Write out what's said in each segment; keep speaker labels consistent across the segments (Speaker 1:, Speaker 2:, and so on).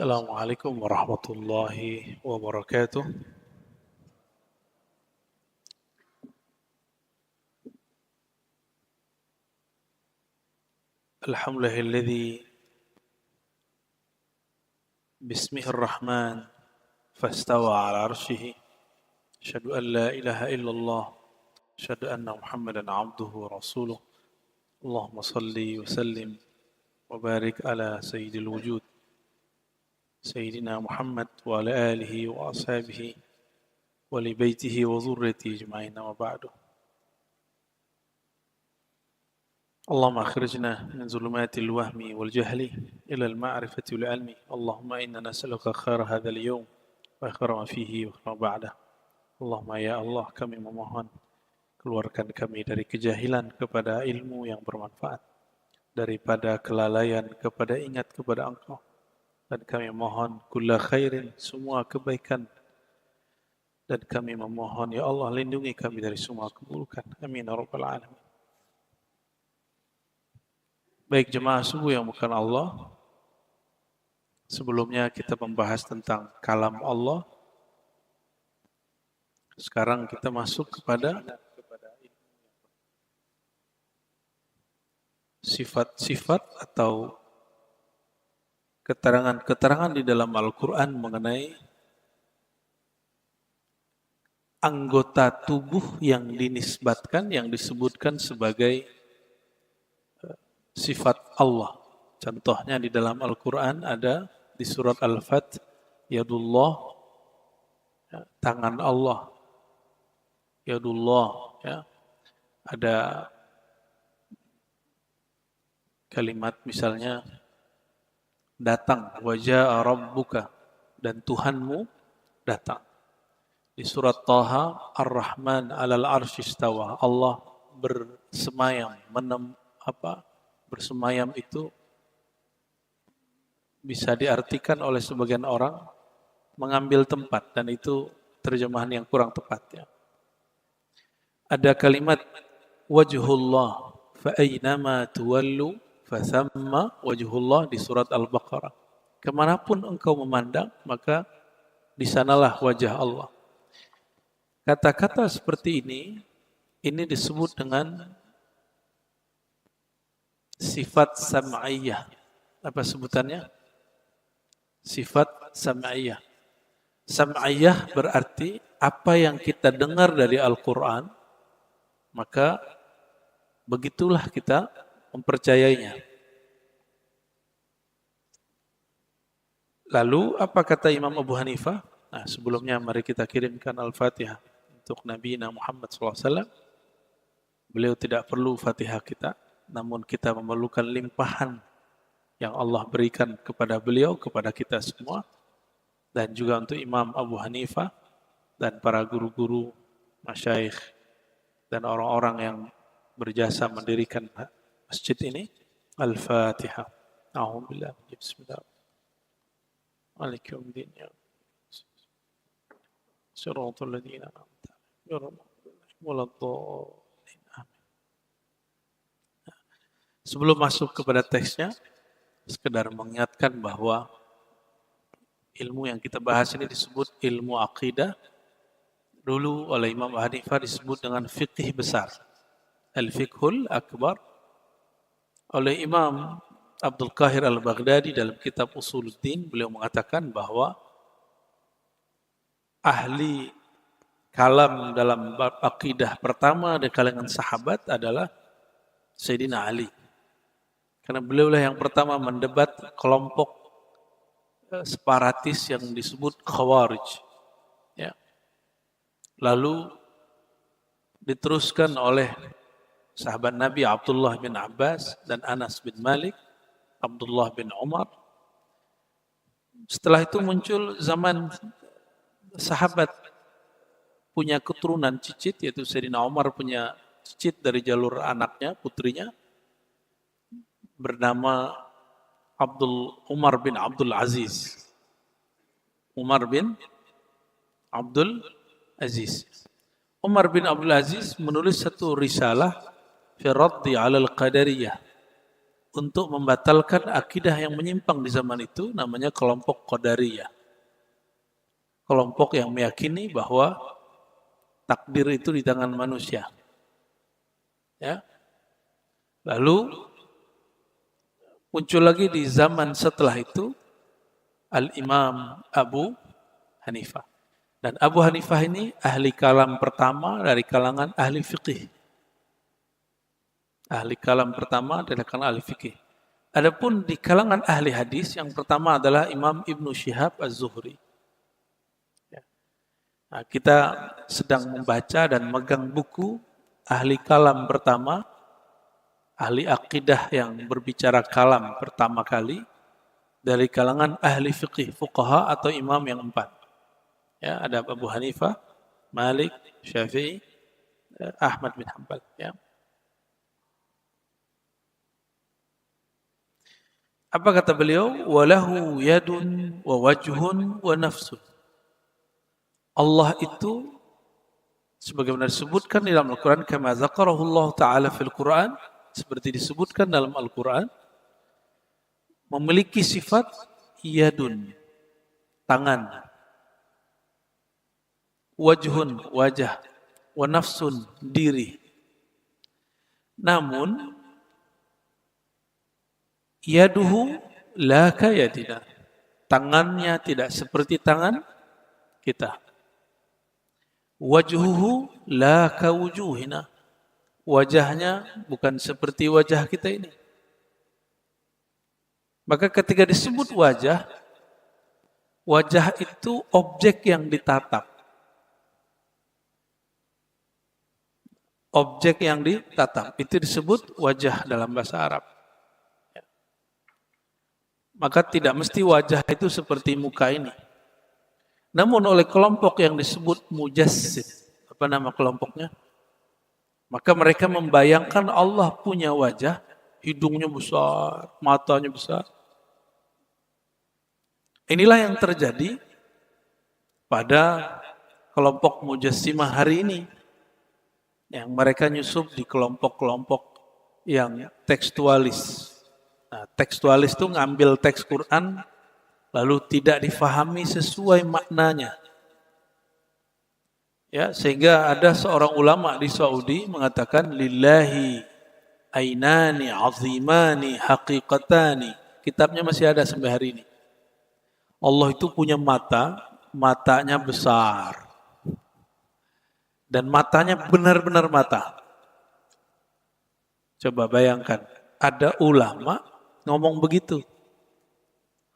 Speaker 1: Assalamualaikum warahmatullahi wabarakatuh. Alhamdulillahilladzi bismillahirrahman fastawa ala arsyihi. Asyhadu an la ilaha illallah. Asyhadu anna Muhammadan abduhu wa rasuluh. Allahumma salli wa sallim wa barik ala sayyidil wujud. Sayyidina Muhammad wa ala alihi wa ashabihi wa li baitihi wa dhurriyyatihi ajma'in wa ba'du. اللهم أخرجنا من ظلمات الوهم والجهل إلى المعرفة والعلم اللهم إنا نسألك خير هذا اليوم وخير ما فيه وخير ما بعده اللهم ya Allah kami memohon keluarkan kami dari kejahilan kepada ilmu yang bermanfaat, daripada kelalaian kepada ingat kepada Engkau, dan kami mohon kulla khairin, semua kebaikan, dan kami memohon ya Allah lindungi kami dari semua keburukan, amin ya rabbal alamin. Baik jemaah subuh yang bukan Allah, sebelumnya kita membahas tentang kalam Allah. Sekarang kita masuk kepada sifat-sifat atau keterangan-keterangan di dalam Al-Quran mengenai anggota tubuh yang dinisbatkan, yang disebutkan sebagai sifat Allah. Contohnya di dalam Al-Quran ada di surat Al-Fat, Yadullah, ya, tangan Allah. Yadullah, ya. Ada kalimat misalnya datang, waja'a rabbuka, dan Tuhanmu datang. Di surat Taha, Ar-Rahman 'alal 'arsy istawa, Allah bersemayam, bersemayam itu bisa diartikan oleh sebagian orang mengambil tempat, dan itu terjemahan yang kurang tepat, ya. Ada kalimat wajhullah fa aynama tuwallu fa thamma wajhullah di surat Al-Baqarah. Kemanapun engkau memandang, maka di sanalah wajah Allah. Kata-kata seperti ini disebut dengan sifat sam'iyah. Apa sebutannya? Sifat sam'iyah. Sam'iyah berarti apa yang kita dengar dari Al-Quran, maka begitulah kita mempercayainya. Lalu apa kata Imam Abu Hanifah? Nah, sebelumnya mari kita kirimkan Al-Fatihah untuk Nabi Muhammad SAW. Beliau tidak perlu Fatihah kita, namun kita memerlukan limpahan yang Allah berikan kepada beliau, kepada kita semua, dan juga untuk Imam Abu Hanifah dan para guru-guru, masyayikh, dan orang-orang yang berjasa mendirikan masjid ini. Al-Fatihah. A'udzubillah. Bismillah. Alaikum din ya. Siratal ladzina an'amta 'alaihim waladdallin. Sebelum masuk kepada teksnya, sekedar mengingatkan bahwa ilmu yang kita bahas ini disebut ilmu akidah. Dulu oleh Imam Hanifah disebut dengan fiqh besar, al-fiqhul akbar. Oleh Imam Abdul Qahir al-Baghdadi dalam kitab Usuluddin, beliau mengatakan bahwa ahli kalam dalam bab akidah pertama di kalangan sahabat adalah Sayyidina Ali. Karena beliaulah yang pertama mendebat kelompok separatis yang disebut Khawarij. Ya. Lalu diteruskan oleh sahabat Nabi Abdullah bin Abbas dan Anas bin Malik, Abdullah bin Umar. Setelah itu muncul zaman sahabat punya keturunan cicit, yaitu Sayyidina Umar punya cicit dari jalur anaknya, putrinya, bernama Umar bin Abdul Aziz. Umar bin Abdul Aziz. Umar bin Abdul Aziz menulis satu risalah fi raddi 'alal qadariyah, untuk membatalkan akidah yang menyimpang di zaman itu, namanya kelompok Qadariyah. Kelompok yang meyakini bahwa takdir itu di tangan manusia. Ya. Lalu muncul lagi di zaman setelah itu Al-Imam Abu Hanifah. Dan Abu Hanifah ini ahli kalam pertama dari kalangan ahli fikih. Ahli kalam pertama dari kalangan ahli fikih. Adapun di kalangan ahli hadis yang pertama adalah Imam Ibnu Syihab Az-Zuhri. Nah, kita sedang membaca dan megang buku ahli kalam pertama, ahli akidah yang berbicara kalam pertama kali dari kalangan ahli fikih, fuqaha atau imam yang 4. Ya, ada Abu Hanifah, Malik, Syafi'i, Ahmad bin Hanbal. Ya. Apa kata beliau? Walahu yadun wa wajhun wa nafsun. Allah itu sebagaimana disebutkan di dalam Al-Quran, kama zakarahu Allah Ta'ala fil Quran, seperti disebutkan dalam Al-Quran, memiliki sifat yadun, tangan, wajhun, wajah, wa nafsun, diri. Namun, yaduhu la kayadina, tangannya tidak seperti tangan kita. Wajhuhu la kawujuhina, wajahnya bukan seperti wajah kita ini. Maka ketika disebut wajah, wajah itu objek yang ditatap. Objek yang ditatap, itu disebut wajah dalam bahasa Arab. Maka tidak mesti wajah itu seperti muka ini. Namun oleh kelompok yang disebut mujassim, apa nama kelompoknya? Maka mereka membayangkan Allah punya wajah, hidungnya besar, matanya besar. Inilah yang terjadi pada kelompok mujassimah hari ini. Yang mereka nyusup di kelompok-kelompok yang tekstualis. Nah, tekstualis itu ngambil teks Quran lalu tidak difahami sesuai maknanya. Ya, sehingga ada seorang ulama di Saudi mengatakan lillahi ainani azimani haqiqatani. Kitabnya masih ada sampai hari ini. Allah itu punya mata, matanya besar. Dan matanya benar-benar mata. Coba bayangkan, ada ulama ngomong begitu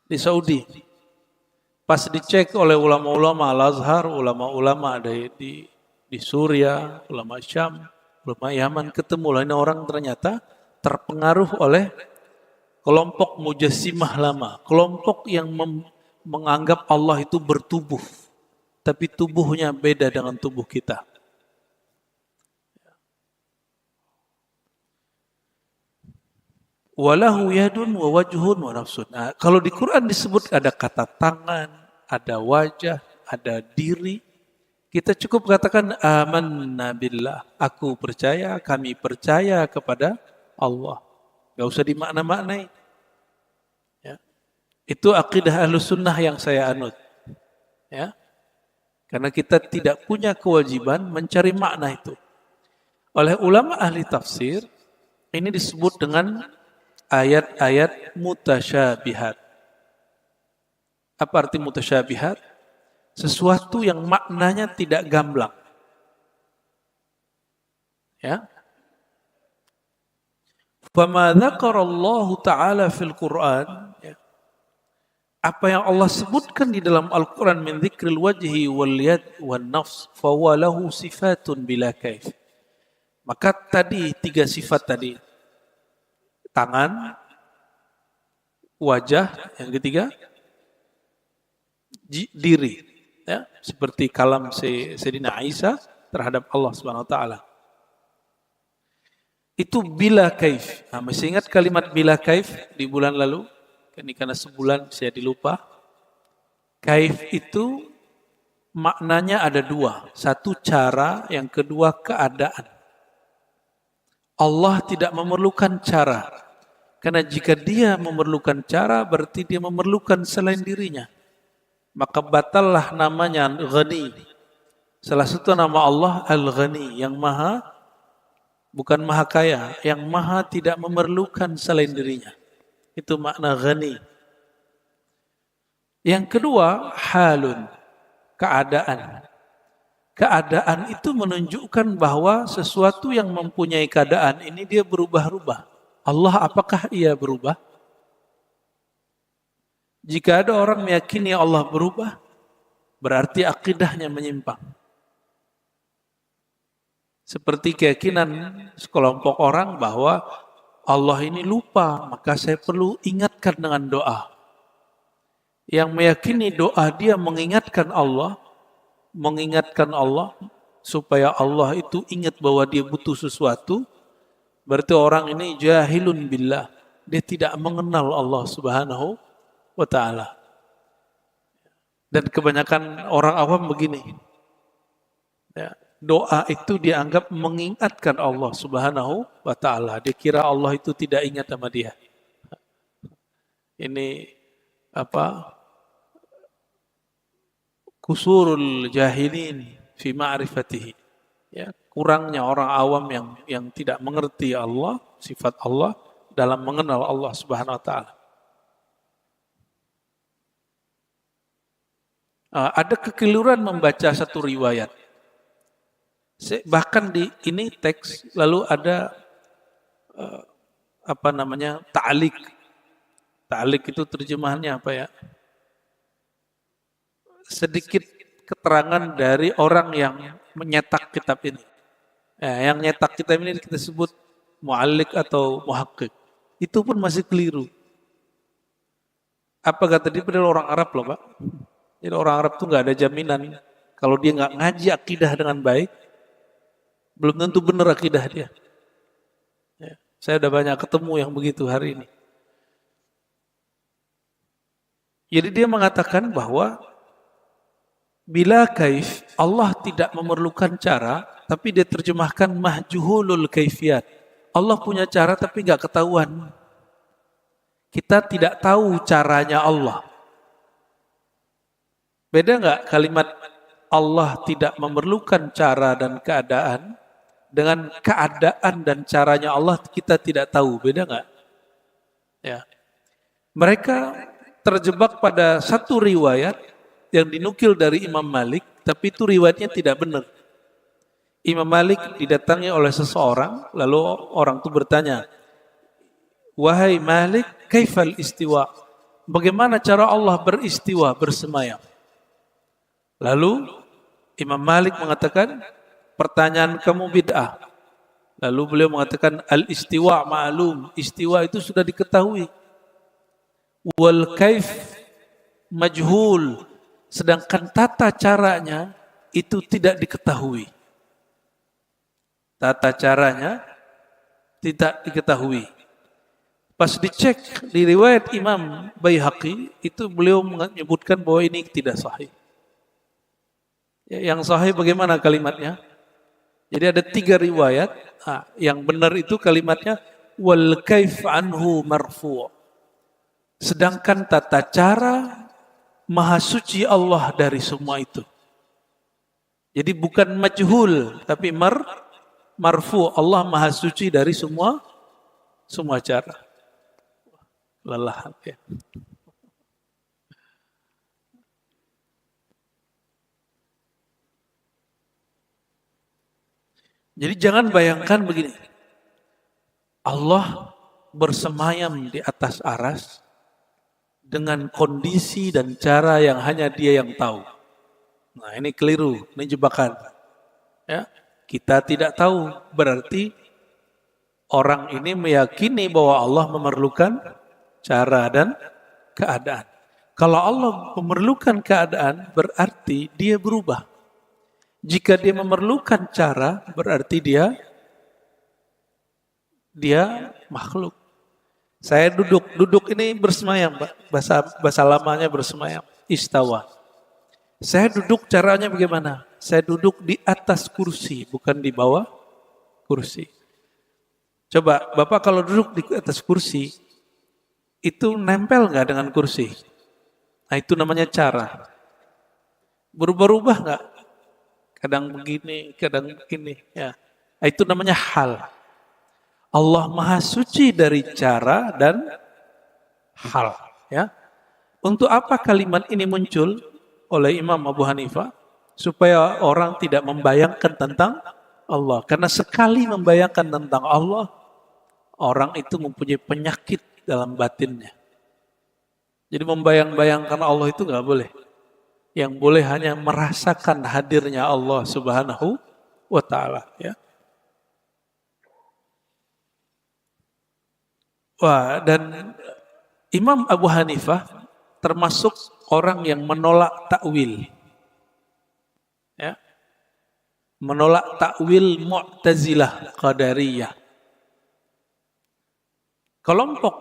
Speaker 1: di Saudi. Pas dicek oleh ulama-ulama Al-Azhar, ulama-ulama ada di Suriah, ulama Syam, ulama Yaman, ketemu lain orang ternyata terpengaruh oleh kelompok mujassimah lama, kelompok yang menganggap Allah itu bertubuh, tapi tubuhnya beda dengan tubuh kita. Walahu yadun wa wajhun wa nafsun. Nah, kalau di Quran disebut ada kata tangan, ada wajah, ada diri, kita cukup katakan amanna billah. Aku percaya, kami percaya kepada Allah. Gak usah dimakna-maknai. Ya. Itu akidah Ahlus Sunnah yang saya anut. Ya. Karena kita tidak punya kewajiban mencari makna itu. Oleh ulama ahli tafsir, ini disebut dengan ayat-ayat mutasyabihat. Apa arti mutasyabihat? Sesuatu yang maknanya tidak gamblang. Ya. Fama dzakarallahu ta'ala fil Qur'an, ya. Apa yang Allah sebutkan di dalam Al-Quran min dzikril wajhi wal yad wan nafs fa huwa lahu sifatun bila kaif. Maka tadi 3 sifat tadi. Tangan, wajah, yang ketiga diri, ya, seperti kalam Sayyidina Isa terhadap Allah Subhanahu wa taala. Itu bila kaif. Nah, masih ingat kalimat bila kaif di bulan lalu? Ini karena sebulan saya dilupa. Kaif itu maknanya ada 2. Satu cara, yang kedua keadaan. Allah tidak memerlukan cara. Karena jika dia memerlukan cara, berarti dia memerlukan selain dirinya. Maka batallah namanya Ghani. Salah satu nama Allah Al-Ghani, yang maha, bukan maha kaya, yang maha tidak memerlukan selain dirinya. Itu makna Ghani. Yang kedua, halun, keadaan. Keadaan itu menunjukkan bahwa sesuatu yang mempunyai keadaan ini dia berubah-ubah. Allah apakah ia berubah? Jika ada orang meyakini Allah berubah, berarti akidahnya menyimpang. Seperti keyakinan sekelompok orang bahwa Allah ini lupa, maka saya perlu ingatkan dengan doa. Yang meyakini doa dia mengingatkan Allah supaya Allah itu ingat bahwa dia butuh sesuatu, berarti orang ini jahilun billah, dia tidak mengenal Allah Subhanahu wa ta'ala. Dan kebanyakan orang awam begini, ya, doa itu dianggap mengingatkan Allah Subhanahu wa ta'ala. Dia kira Allah itu tidak ingat sama dia. Ini kusurul jahilin fi ma'rifatihi. Ya, kurangnya orang awam yang tidak mengerti Allah, sifat Allah dalam mengenal Allah Subhanahu wa ta'ala. Ada kekeliruan membaca satu riwayat. Bahkan di ini teks lalu ada ta'liq. Ta'liq itu terjemahannya apa ya? Sedikit keterangan dari orang yang menyetak kitab ini. Yang nyetak kitab ini kita sebut mu'alliq atau muhaqqiq. Itu pun masih keliru. Apa kata dia? Padahal orang Arab loh Pak. Jadi orang Arab tuh nggak ada jaminan. Kalau dia nggak ngaji akidah dengan baik, belum tentu benar akidah dia. Ya, saya udah banyak ketemu yang begitu hari ini. Jadi dia mengatakan bahwa bila kaif, Allah tidak memerlukan cara, tapi dia terjemahkan mahjuhulul kaifiyat. Allah punya cara tapi nggak ketahuan. Kita tidak tahu caranya Allah. Beda nggak kalimat Allah tidak memerlukan cara dan keadaan dengan keadaan dan caranya Allah kita tidak tahu. Beda nggak? Ya. Mereka terjebak pada satu riwayat yang dinukil dari Imam Malik, tapi itu riwayatnya tidak benar. Imam Malik didatangi oleh seseorang, lalu orang itu bertanya, "Wahai Malik, kaifal istiwa?" Bagaimana cara Allah beristiwa, bersemayam? Lalu Imam Malik mengatakan, pertanyaan kamu bid'ah. Lalu beliau mengatakan, al-istiwa ma'lum, istiwa itu sudah diketahui. Wal kaif majhul, sedangkan tata caranya itu tidak diketahui. Tata caranya tidak diketahui. Pas dicek di riwayat Imam Baihaqi, itu beliau menyebutkan bahwa ini tidak sahih. Yang sahih bagaimana kalimatnya? Jadi ada 3 riwayat. Yang benar itu kalimatnya wal kaif anhu marfu'. Sedangkan tata cara maha suci Allah dari semua itu. Jadi bukan majhul tapi marfu'. Allah maha suci dari semua cara. Lelah ya. Jadi jangan bayangkan begini. Allah bersemayam di atas aras dengan kondisi dan cara yang hanya Dia yang tahu. Nah, ini keliru, ini jebakan. Ya, kita tidak tahu, berarti orang ini meyakini bahwa Allah memerlukan cara dan keadaan. Kalau Allah memerlukan keadaan, berarti Dia berubah. Jika Dia memerlukan cara, berarti dia makhluk. Saya duduk ini bersemayam, Pak. Bahasa lamanya bersemayam, istawa. Saya duduk caranya bagaimana? Saya duduk di atas kursi, bukan di bawah kursi. Coba, Bapak kalau duduk di atas kursi, itu nempel nggak dengan kursi? Nah itu namanya cara. Berubah-ubah nggak? Kadang begini, kadang begini. Ya. Nah, itu namanya hal. Allah Maha Suci dari cara dan hal. Ya. Untuk apa kalimat ini muncul oleh Imam Abu Hanifah? Supaya orang tidak membayangkan tentang Allah. Karena sekali membayangkan tentang Allah, orang itu mempunyai penyakit dalam batinnya. Jadi membayang-bayangkan Allah itu nggak boleh. Yang boleh hanya merasakan hadirnya Allah Subhanahu wa Ta'ala. Ya. Wah, dan Imam Abu Hanifah termasuk orang yang menolak takwil. Ya. Menolak takwil Mu'tazilah Qadariyah. Kelompok.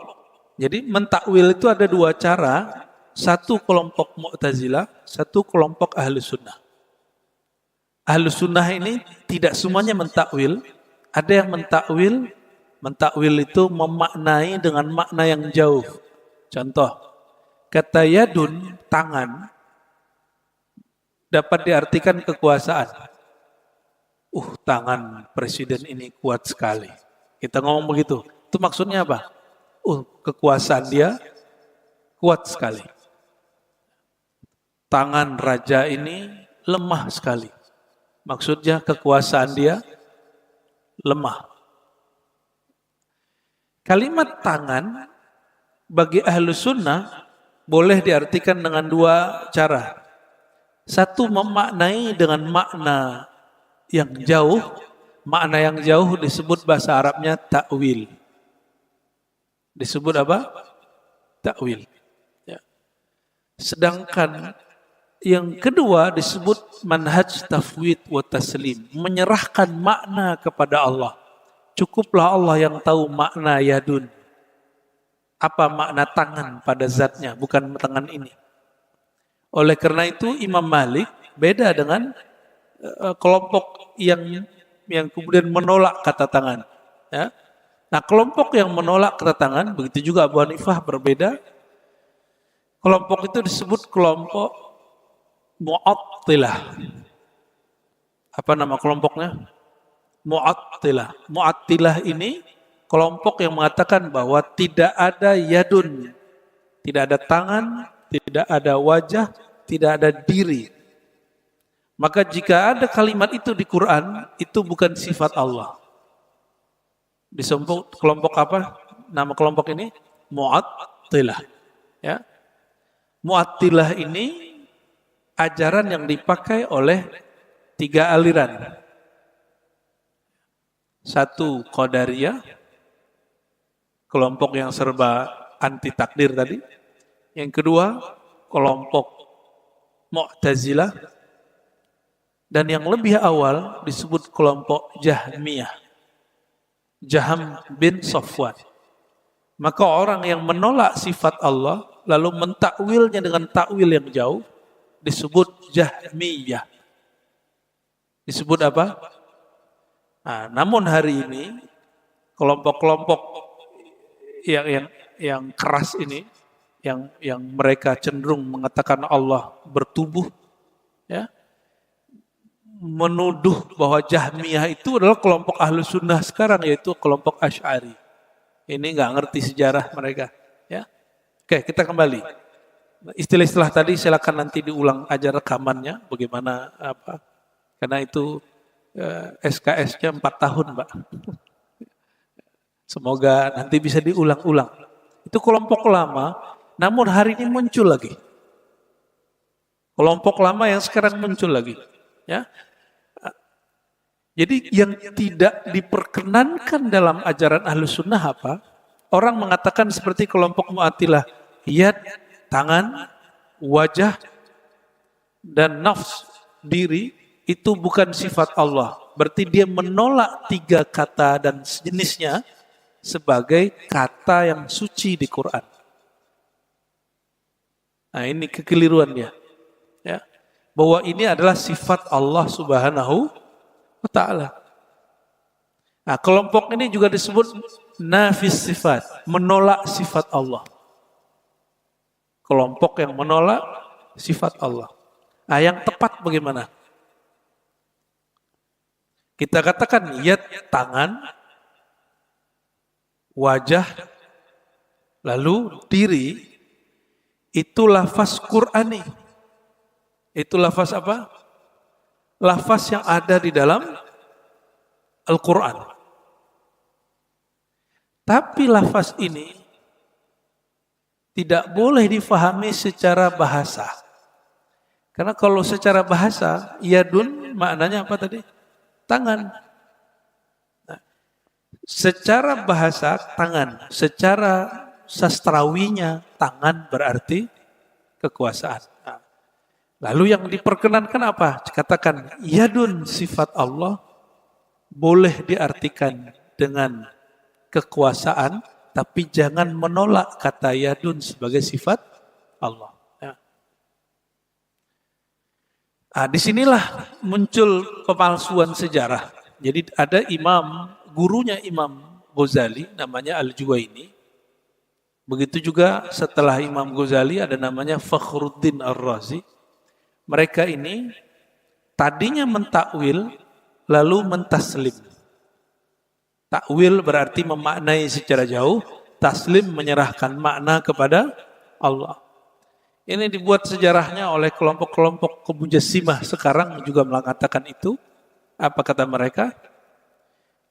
Speaker 1: Jadi mentakwil itu ada dua cara. Satu kelompok Mu'tazilah, satu kelompok Ahlu Sunnah. Ahlu Sunnah ini tidak semuanya mentakwil. Ada yang mentakwil. Mentakwil itu memaknai dengan makna yang jauh. Contoh, kata yadun, tangan, dapat diartikan kekuasaan. Tangan presiden ini kuat sekali. Kita ngomong begitu. Itu maksudnya apa? Kekuasaan dia kuat sekali. Tangan raja ini lemah sekali. Maksudnya kekuasaan dia lemah. Kalimat tangan bagi ahlu sunnah boleh diartikan dengan dua cara. Satu memaknai dengan makna yang jauh. Makna yang jauh disebut bahasa Arabnya ta'wil. Disebut apa? Ta'wil. Ya. Sedangkan yang kedua disebut manhaj tafwid wa taslim. Menyerahkan makna kepada Allah. Cukuplah Allah yang tahu makna yadun. Apa makna tangan pada zatnya, bukan tangan ini. Oleh karena itu Imam Malik beda dengan kelompok yang kemudian menolak kata tangan. Ya. Nah kelompok yang menolak kata tangan, begitu juga Abu Hanifah berbeda. Kelompok itu disebut kelompok Mu'attilah. Apa nama kelompoknya? Mu'attilah. Mu'attilah ini kelompok yang mengatakan bahwa tidak ada yadun, tidak ada tangan, tidak ada wajah, tidak ada diri. Maka jika ada kalimat itu di Quran, itu bukan sifat Allah. Disebut kelompok apa? Nama kelompok ini Mu'attilah. Ya. Mu'attilah ini ajaran yang dipakai oleh tiga aliran. Satu Qadariyah, kelompok yang serba anti takdir tadi. Yang kedua, kelompok Mu'tazilah. Dan yang lebih awal disebut kelompok Jahmiyah. Jaham bin Safwan. Maka orang yang menolak sifat Allah, lalu mentakwilnya dengan takwil yang jauh, disebut Jahmiyah. Disebut apa? Nah, namun hari ini kelompok-kelompok yang keras ini, yang mereka cenderung mengatakan Allah bertubuh, ya, menuduh bahwa Jahmiyah itu adalah kelompok ahlu sunnah sekarang, yaitu kelompok Asy'ari. Ini nggak ngerti sejarah mereka. Ya, oke kita kembali. Istilah-istilah tadi silakan nanti diulang aja rekamannya, bagaimana apa? Karena itu SKS-nya 4 tahun, Pak. Semoga nanti bisa diulang-ulang. Itu kelompok lama, namun hari ini muncul lagi. Kelompok lama yang sekarang muncul lagi. Ya. Jadi yang tidak diperkenankan dalam ajaran Ahlus Sunnah apa? Orang mengatakan seperti kelompok Mu'attilah, yad, tangan, wajah, dan nafs, diri, itu bukan sifat Allah. Berarti dia menolak 3 kata dan sejenisnya sebagai kata yang suci di Quran. Nah ini kekeliruannya. Ya. Bahwa ini adalah sifat Allah Subhanahu wa Ta'ala. Nah kelompok ini juga disebut nafis sifat, menolak sifat Allah. kelompok yang menolak sifat Allah. Nah, yang tepat bagaimana? Kita katakan yad tangan, wajah, lalu diri, itu lafaz Qur'ani. Itu lafaz apa? Lafaz yang ada di dalam Al-Quran. Tapi lafaz ini tidak boleh difahami secara bahasa. Karena kalau secara bahasa, yadun maknanya apa tadi? Tangan. Nah, secara bahasa, tangan. Secara sastrawinya, tangan berarti kekuasaan. Nah, lalu yang diperkenankan apa? Katakan, yadun sifat Allah boleh diartikan dengan kekuasaan, tapi jangan menolak kata yadun sebagai sifat Allah. Ya. Nah, disinilah muncul pemalsuan sejarah. Jadi ada gurunya Imam Ghazali, namanya Al-Juwaini. Begitu juga setelah Imam Ghazali ada namanya Fakhruddin Ar-Razi. Mereka ini tadinya mentakwil, lalu mentaslim. Takwil berarti memaknai secara jauh, taslim menyerahkan makna kepada Allah. Ini dibuat sejarahnya oleh kelompok-kelompok Mujassimah sekarang juga mengatakan itu. Apa kata mereka?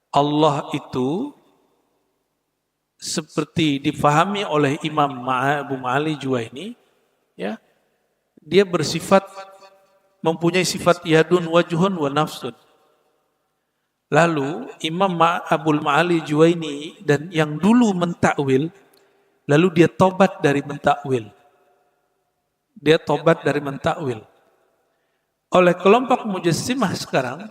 Speaker 1: Allah itu seperti difahami oleh Imam Abu Ma'ali Juwaini, ya, dia bersifat mempunyai sifat yadun wajhun wa nafsun. Lalu Imam Abu Ma'ali Juwaini dan yang dulu mentakwil, lalu dia tobat dari mentakwil. Dia tobat dari mentakwil. Oleh kelompok Mujassimah sekarang,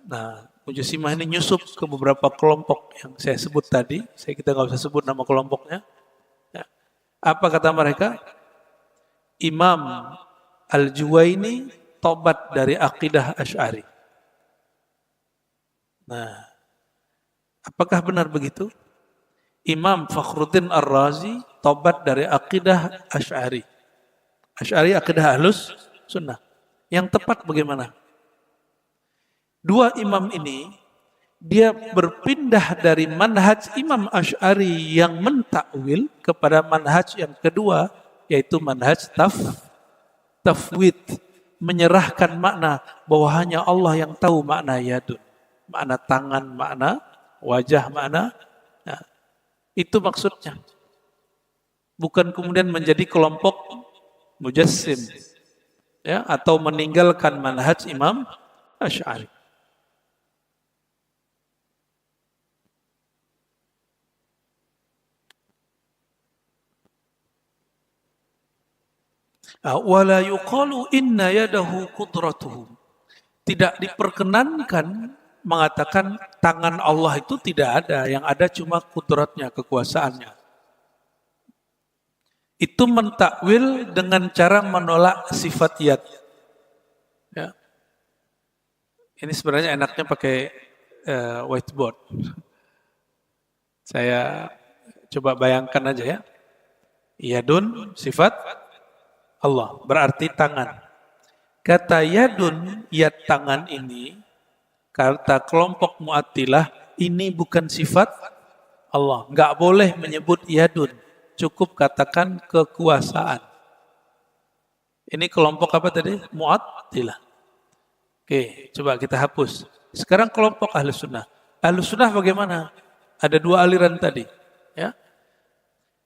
Speaker 1: nah Mujassimah ini nyusup ke beberapa kelompok yang saya sebut tadi, kita nggak usah sebut nama kelompoknya. Ya. Apa kata mereka? Imam Al-Juwaini tobat dari akidah Asy'ari. Nah, apakah benar begitu? Imam Fakhruddin Ar-Razi tobat dari akidah Asy'ari. Asy'ari akidah Ahlus Sunnah. Yang tepat bagaimana? Dua imam ini, dia berpindah dari manhaj Imam Asy'ari yang mentakwil kepada manhaj yang kedua, yaitu manhaj tafwid. Menyerahkan makna bahwa hanya Allah yang tahu makna yadun. Makna tangan, makna wajah, makna. Nah, itu maksudnya. Bukan kemudian menjadi kelompok Mujassim, ya, atau meninggalkan manhaj Imam Asy'ari. Wala yuqalu inna yadahu qudratuhu. Tidak diperkenankan mengatakan tangan Allah itu tidak ada, yang ada cuma kudratnya, kekuasaannya. Itu mentakwil dengan cara menolak sifat yad. Ya. Ini sebenarnya enaknya pakai whiteboard. Saya coba bayangkan aja ya. Yadun sifat Allah, berarti tangan. Kata yadun, yad tangan ini, kata kelompok Mu'attilah, ini bukan sifat Allah. Nggak boleh menyebut yadun. Cukup katakan kekuasaan. Ini kelompok apa tadi? Mu'attilah. Oke, coba kita hapus. Sekarang kelompok Ahlus Sunnah. Ahlus Sunnah bagaimana? Ada dua aliran tadi. Ya.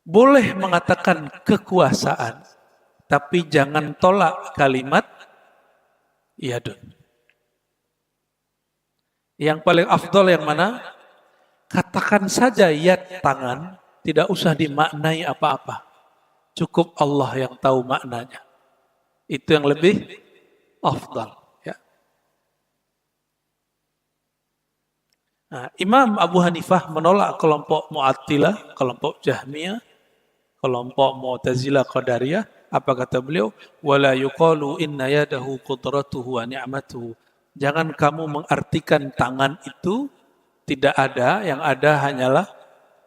Speaker 1: Boleh mengatakan kekuasaan, tapi jangan tolak kalimat yadun. Yang paling afdol yang mana? Katakan saja yad tangan, tidak usah dimaknai apa-apa. Cukup Allah yang tahu maknanya. Itu yang lebih afdal. Ya. Nah, Imam Abu Hanifah menolak kelompok Mu'attilah, kelompok Jahmiyah, kelompok Mu'tazilah Qadariyah. Apa kata beliau? Wala yuqalu inna yadahu qudratuhu wa ni'matuhu. Jangan kamu mengartikan tangan itu tidak ada, yang ada hanyalah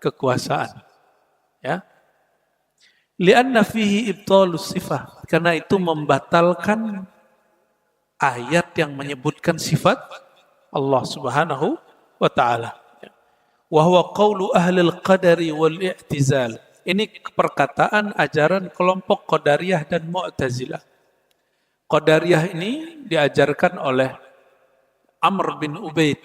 Speaker 1: kekuasaan. Ya. Lianna fihi ibtalus sifat, karena itu membatalkan ayat yang menyebutkan sifat Allah Subhanahu wa taala. Wa huwa qaulu ahlil qadari wal i'tizal. Ini perkataan ajaran kelompok Qadariyah dan Mu'tazilah. Qadariyah ini diajarkan oleh Amr bin Ubaid,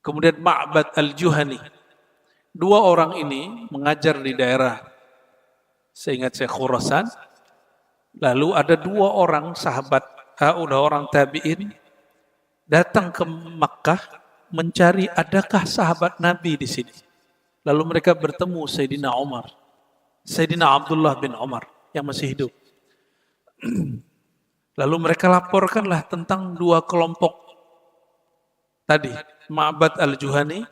Speaker 1: kemudian Ma'bad al-Juhani. Dua orang ini mengajar di daerah, seingat saya, Khurasan. Lalu ada dua orang sahabat, orang tabi'in, datang ke Makkah mencari adakah sahabat Nabi di sini. Lalu mereka bertemu Sayyidina Umar, Sayyidina Abdullah bin Umar yang masih hidup. Lalu mereka laporkanlah tentang dua kelompok tadi, Ma'bad al-Juhani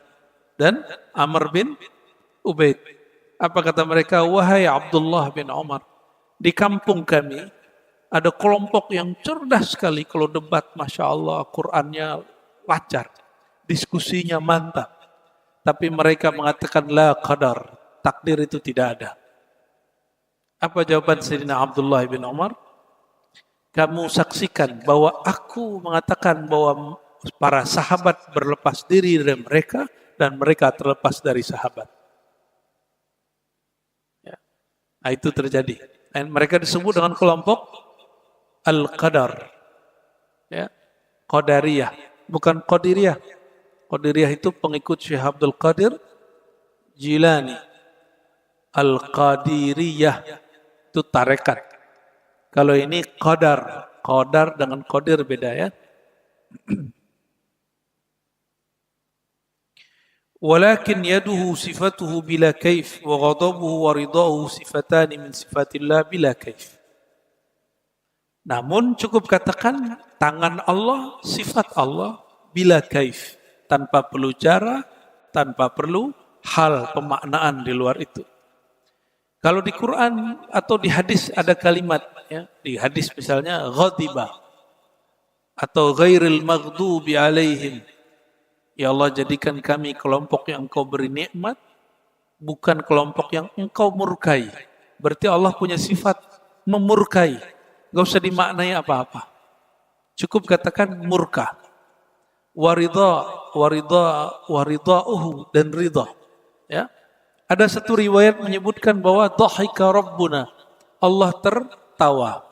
Speaker 1: dan Amr bin Ubaid. Apa kata mereka? Wahai Abdullah bin Umar, di kampung kami ada kelompok yang cerdas sekali kalau debat, Masya Allah, Qur'annya lancar, diskusinya mantap. Tapi mereka mengatakan la qadar, takdir itu tidak ada. Apa jawaban Sayyidina Abdullah bin Umar? Kamu saksikan bahwa aku mengatakan bahwa para sahabat berlepas diri dari mereka dan mereka terlepas dari sahabat. Ya. Nah, itu terjadi. Dan mereka disebut dengan kelompok Al-Qadar. Ya. Qadariyah, bukan Qadiriyah. Qadiriyah itu pengikut Syekh Abdul Qadir Jilani. Al-Qadiriyah itu tarekat. Kalau ini Qadar. Qadar dengan Qadir beda ya. Walakin yaduhu sifatuhu bila kaif wa ghadabuhu wa ridahu sifatani min sifatillah bila kaif. Namun cukup katakan tangan Allah, sifat Allah bila kaif, tanpa perlu cara, tanpa perlu hal pemaknaan di luar itu. Kalau di Quran atau di hadis ada kalimat, ya, di hadis misalnya ghadiba atau ghairil maghdubi alaihim. Ya Allah, jadikan kami kelompok yang Engkau beri nikmat, bukan kelompok yang Engkau murkai. Berarti Allah punya sifat memurkai. Enggak usah dimaknai apa-apa. Cukup katakan murka. Waridauhu dan ridha. Ya. Ada satu riwayat menyebutkan bahwa dhahika rabbuna, Allah tertawa.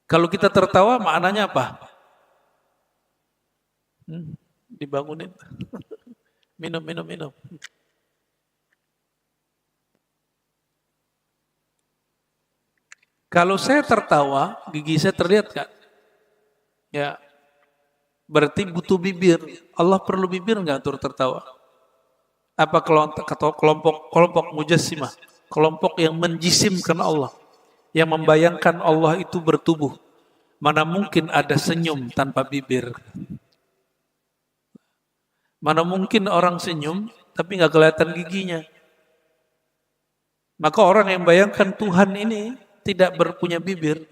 Speaker 1: Kalau kita tertawa maknanya apa? Dibangunin. Minum. Kalau saya tertawa, gigi saya terlihat kan? Ya, berarti butuh bibir. Allah perlu bibir nggak untuk tertawa? Apa kelompok mujassimah, kelompok yang menjisimkan Allah, yang membayangkan Allah itu bertubuh. Mana mungkin ada senyum tanpa bibir? Mana mungkin orang senyum tapi nggak kelihatan giginya? Maka orang yang bayangkan Tuhan ini tidak berpunya bibir,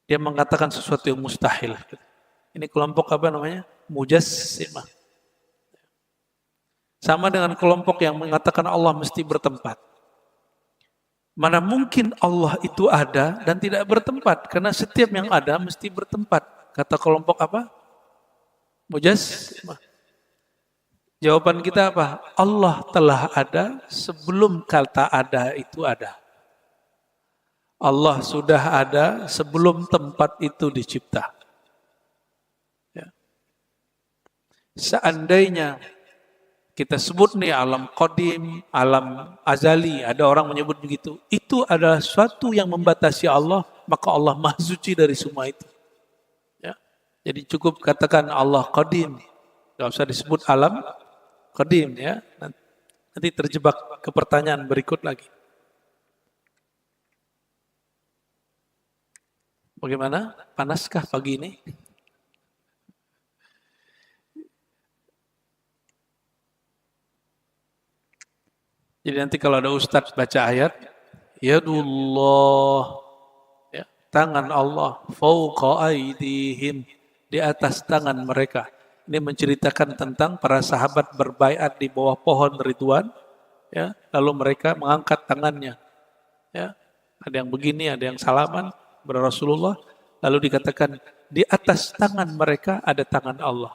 Speaker 1: dia mengatakan sesuatu yang mustahil. Ini kelompok apa namanya? Mujassimah. Sama dengan kelompok yang mengatakan Allah mesti bertempat. Mana mungkin Allah itu ada dan tidak bertempat, karena setiap yang ada mesti bertempat. Kata kelompok apa? Mujassimah. Jawaban kita apa? Allah telah ada sebelum kata ada itu ada. Allah sudah ada sebelum tempat itu dicipta. Ya. Seandainya kita sebut nih alam qadim, alam azali, ada orang menyebut begitu. Itu adalah suatu yang membatasi Allah, maka Allah maha suci dari semua itu. Ya. Jadi cukup katakan Allah qadim, nggak usah disebut alam qadim ya. Nanti terjebak ke pertanyaan berikut lagi. Bagaimana? Panaskah pagi ini? Jadi nanti kalau ada ustadz baca ayat, yadullah, tangan Allah fauqa aidihim, di atas tangan mereka. Ini menceritakan tentang para sahabat berbaiat di bawah pohon Ridwan, ya, lalu mereka mengangkat tangannya, ya. Ada yang begini, ada yang salaman kepada Rasulullah, lalu dikatakan di atas tangan mereka ada tangan Allah.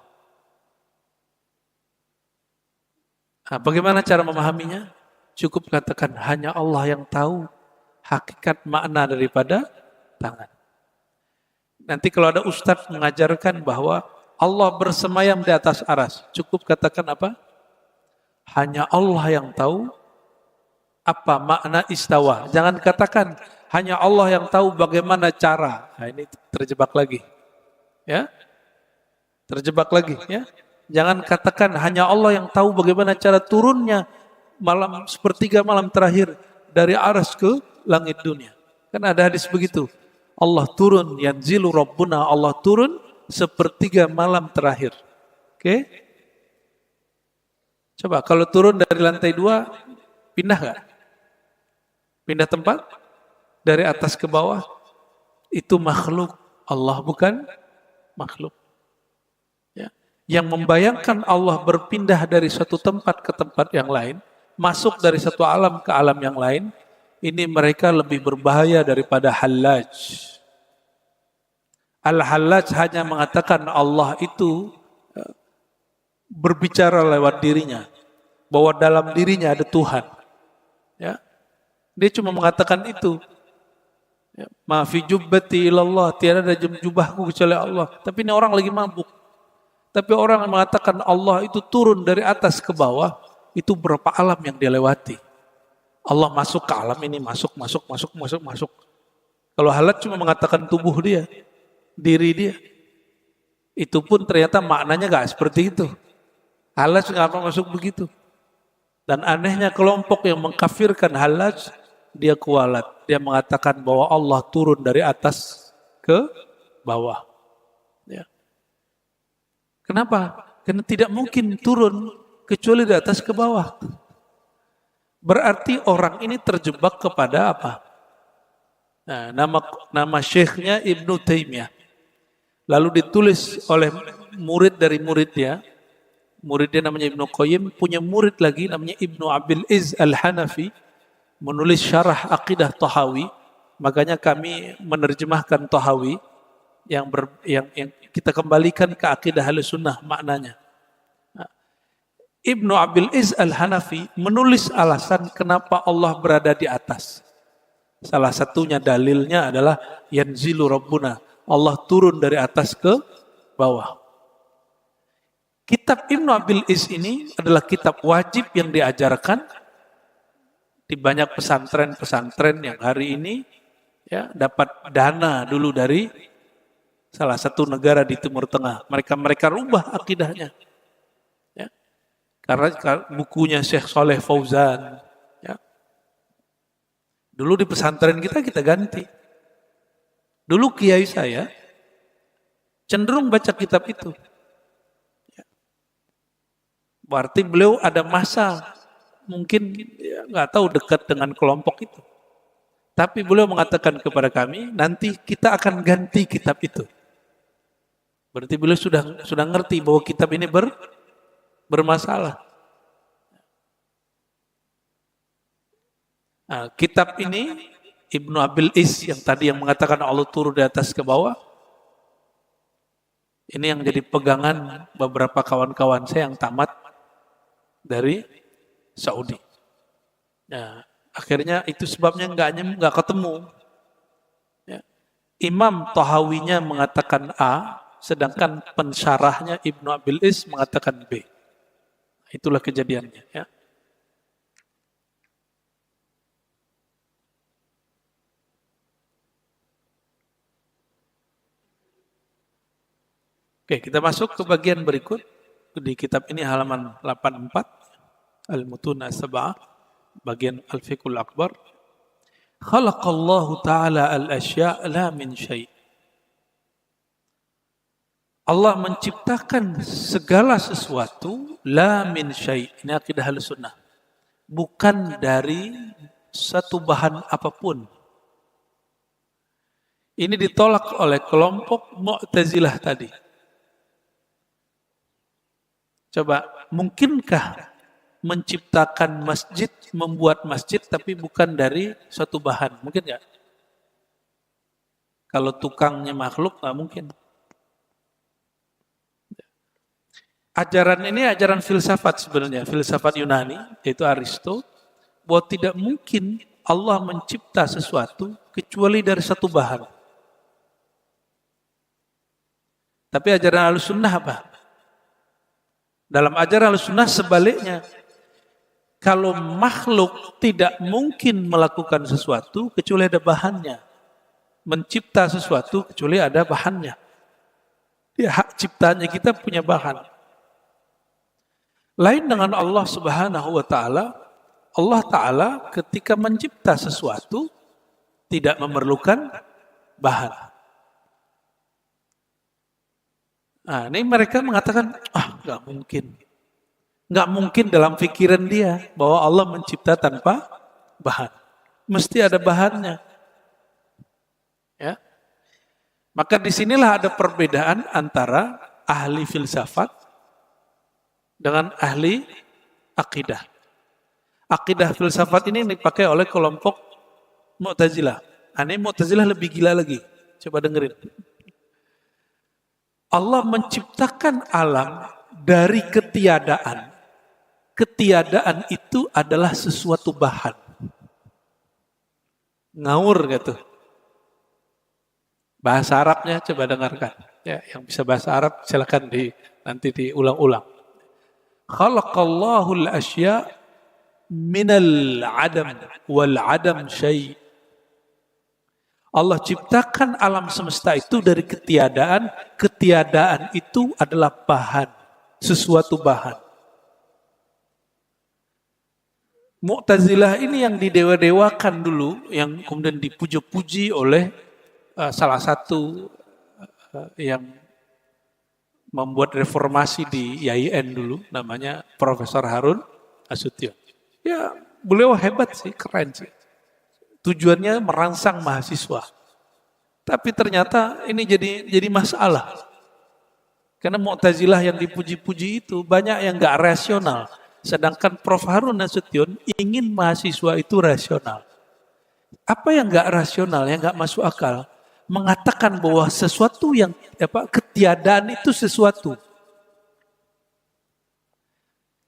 Speaker 1: Nah, bagaimana cara memahaminya? Cukup katakan hanya Allah yang tahu hakikat makna daripada tangan. Nanti kalau ada ustadz mengajarkan bahwa Allah bersemayam di atas aras, cukup katakan apa? Hanya Allah yang tahu apa makna istawa. Jangan katakan hanya Allah yang tahu bagaimana cara. Nah, ini terjebak lagi. Ya? Terjebak lagi, ya. Jangan katakan hanya Allah yang tahu bagaimana cara turunnya malam sepertiga malam terakhir dari aras ke langit dunia. Kan ada hadis begitu. Allah turun, yanzilu Rabbuna, Allah turun sepertiga malam terakhir. Oke? Coba kalau turun dari lantai 2, pindah nggak? Pindah tempat? Dari atas ke bawah? Itu makhluk. Allah bukan makhluk. Ya. Yang membayangkan Allah berpindah dari suatu tempat ke tempat yang lain, masuk dari satu alam ke alam yang lain, ini mereka lebih berbahaya daripada Hallaj. Al-Hallaj hanya mengatakan Allah itu berbicara lewat dirinya, bahwa dalam dirinya ada Tuhan. Ya. Dia cuma mengatakan itu. Ya. Ma fi jubbati ilallah, tiada ada jubahku kecuali Allah. Tapi ini orang lagi mabuk. Tapi orang yang mengatakan Allah itu turun dari atas ke bawah, itu berapa alam yang dia lewati. Allah masuk ke alam ini, masuk. Kalau Hallaj cuma mengatakan tubuh dia, diri dia. Itu pun ternyata maknanya gak seperti itu. Hallaj gak masuk begitu. Dan anehnya kelompok yang mengkafirkan Hallaj, dia kualat. Dia mengatakan bahwa Allah turun dari atas ke bawah. Ya. Kenapa? Karena tidak mungkin turun kecuali dari atas ke bawah. Berarti orang ini terjebak kepada apa? Nah, nama syekhnya Ibnu Taimiyah. Lalu ditulis oleh murid dari muridnya namanya Ibnu Qayyim, punya murid lagi namanya Ibnu Abil Iz Al-Hanafi, menulis syarah Aqidah Tahawi. Makanya kami menerjemahkan Tahawi yang kita kembalikan ke Aqidah Ahlussunnah maknanya. Ibnu Abil Iz Al-Hanafi menulis alasan kenapa Allah berada di atas. Salah satunya dalilnya adalah yanzilu Rabbuna, Allah turun dari atas ke bawah. Kitab Ibnu Abil Iz ini adalah kitab wajib yang diajarkan di banyak pesantren-pesantren yang hari ini ya dapat dana dulu dari salah satu negara di Timur Tengah. Mereka rubah akidahnya. Ya. Karena bukunya Syekh Saleh Fauzan. Ya. Dulu di pesantren kita ganti. Dulu kiai saya cenderung baca kitab itu. Ya. Berarti beliau ada masa mungkin ya, nggak tahu dekat dengan kelompok itu. Tapi beliau mengatakan kepada kami, nanti kita akan ganti kitab itu. Berarti beliau sudah ngerti bahwa kitab ini bermasalah. Nah, kitab ini Ibnu Abil Is yang tadi yang mengatakan Allah turun di atas ke bawah, ini yang jadi pegangan beberapa kawan-kawan saya yang tamat dari Saudi. Nah, akhirnya itu sebabnya nggak ketemu. Ya. Imam Tahawinya mengatakan A, sedangkan pensyarahnya Ibnu Abil Is mengatakan B. Itulah kejadiannya. Ya. Oke, kita masuk ke bagian berikut. Di kitab ini halaman 84, Al-Mutun As-Sab'ah, bagian Al-Fiqhul Akbar. Khalaqallahu ta'ala al-asya' la min syai'. Allah menciptakan segala sesuatu la min syai'. Ini akidah Ahlussunnah. Bukan dari satu bahan apapun. Ini ditolak oleh kelompok Mu'tazilah tadi. Coba, mungkinkah menciptakan masjid, membuat masjid tapi bukan dari suatu bahan? Mungkin nggak? Kalau tukangnya makhluk, nggak mungkin. Ajaran ini ajaran filsafat sebenarnya, filsafat Yunani, yaitu Aristo, bahwa tidak mungkin Allah mencipta sesuatu kecuali dari satu bahan. Tapi ajaran Ahlussunnah apa? Dalam ajaran Ahlussunnah sebaliknya. Kalau makhluk tidak mungkin melakukan sesuatu kecuali ada bahannya. Mencipta sesuatu kecuali ada bahannya. Ya, hak ciptanya kita punya bahan. Lain dengan Allah Subhanahu wa taala, Allah taala ketika mencipta sesuatu tidak memerlukan bahan. Nah, ini mereka mengatakan, nggak mungkin. Nggak mungkin dalam pikiran dia bahwa Allah mencipta tanpa bahan. Mesti ada bahannya. Ya. Maka disinilah ada perbedaan antara ahli filsafat dengan ahli akidah. Akidah filsafat ini dipakai oleh kelompok Mu'tazilah. Ini Mu'tazilah lebih gila lagi. Coba dengerin. Allah menciptakan alam dari ketiadaan. Ketiadaan itu adalah sesuatu bahan. Ngawur gitu. Bahasa Arabnya coba dengarkan. Ya, yang bisa bahasa Arab silakan nanti diulang-ulang. Khalaqallahu al-asya minal adam wal adam syai'. Allah ciptakan alam semesta itu dari ketiadaan. Ketiadaan itu adalah bahan, sesuatu bahan. Mu'tazilah ini yang didewa-dewakan dulu, yang kemudian dipuji-puji oleh salah satu yang membuat reformasi di IAIN dulu, namanya Profesor Harun Nasution. Ya, beliau hebat sih, keren sih. Tujuannya merangsang mahasiswa. Tapi ternyata ini jadi masalah. Karena Mu'tazilah yang dipuji-puji itu banyak yang gak rasional. Sedangkan Prof. Harun Nasution ingin mahasiswa itu rasional. Apa yang gak rasional, yang gak masuk akal? Mengatakan bahwa sesuatu yang ketiadaan itu sesuatu.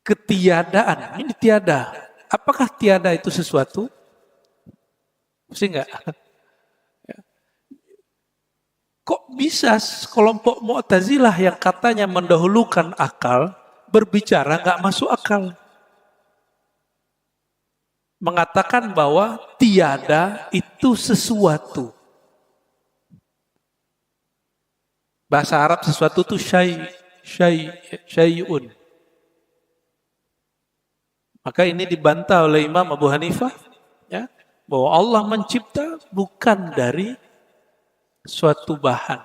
Speaker 1: Ketiadaan, ini tiada. Apakah tiada itu sesuatu? Mesti enggak? Kok bisa kelompok Mu'tazilah yang katanya mendahulukan akal berbicara enggak masuk akal? Mengatakan bahwa tiada itu sesuatu. Bahasa Arab sesuatu itu syai'un. Maka ini dibantah oleh Imam Abu Hanifah, ya, bahwa Allah mencipta bukan dari suatu bahan.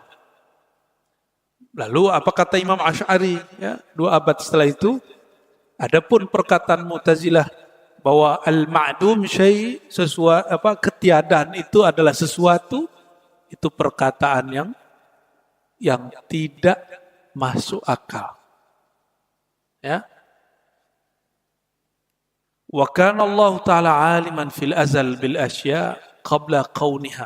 Speaker 1: Lalu apa kata Imam Asy'ari, ya, 2 abad setelah itu, adapun perkataan Mu'tazilah bahwa al-ma'dum syai', ketiadaan itu adalah sesuatu, itu perkataan yang tidak masuk akal. Ya. Wa kana Allah Ta'ala aliman fil azal bil asya qabla kauniha.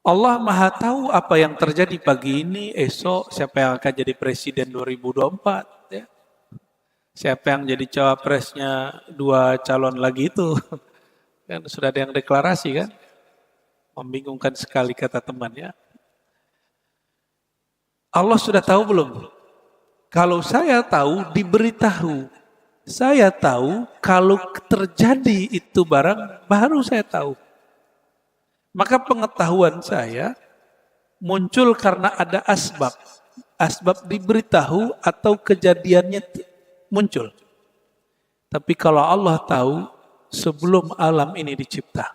Speaker 1: Allah Maha tahu apa yang terjadi pagi ini, esok, siapa yang akan jadi presiden 2024, ya. Siapa yang jadi cawapresnya 2 calon lagi itu. Kan sudah ada yang deklarasi kan? Membingungkan sekali kata temannya. Allah sudah tahu belum? Kalau saya tahu, diberitahu. Saya tahu kalau terjadi itu barang, baru saya tahu. Maka pengetahuan saya muncul karena ada asbab. Asbab diberitahu atau kejadiannya muncul. Tapi kalau Allah tahu sebelum alam ini dicipta.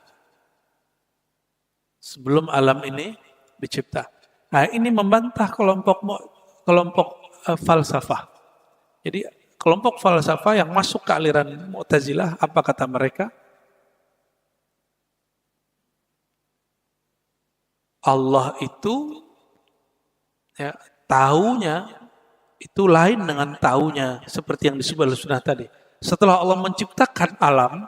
Speaker 1: Sebelum alam ini dicipta. Nah, ini membantah kelompok falsafah. Jadi kelompok falsafah yang masuk ke aliran Mu'tazilah, apa kata mereka? Allah itu, ya, taunya Itu lain dengan taunya, seperti yang disebut oleh sunnah tadi. Setelah Allah menciptakan alam,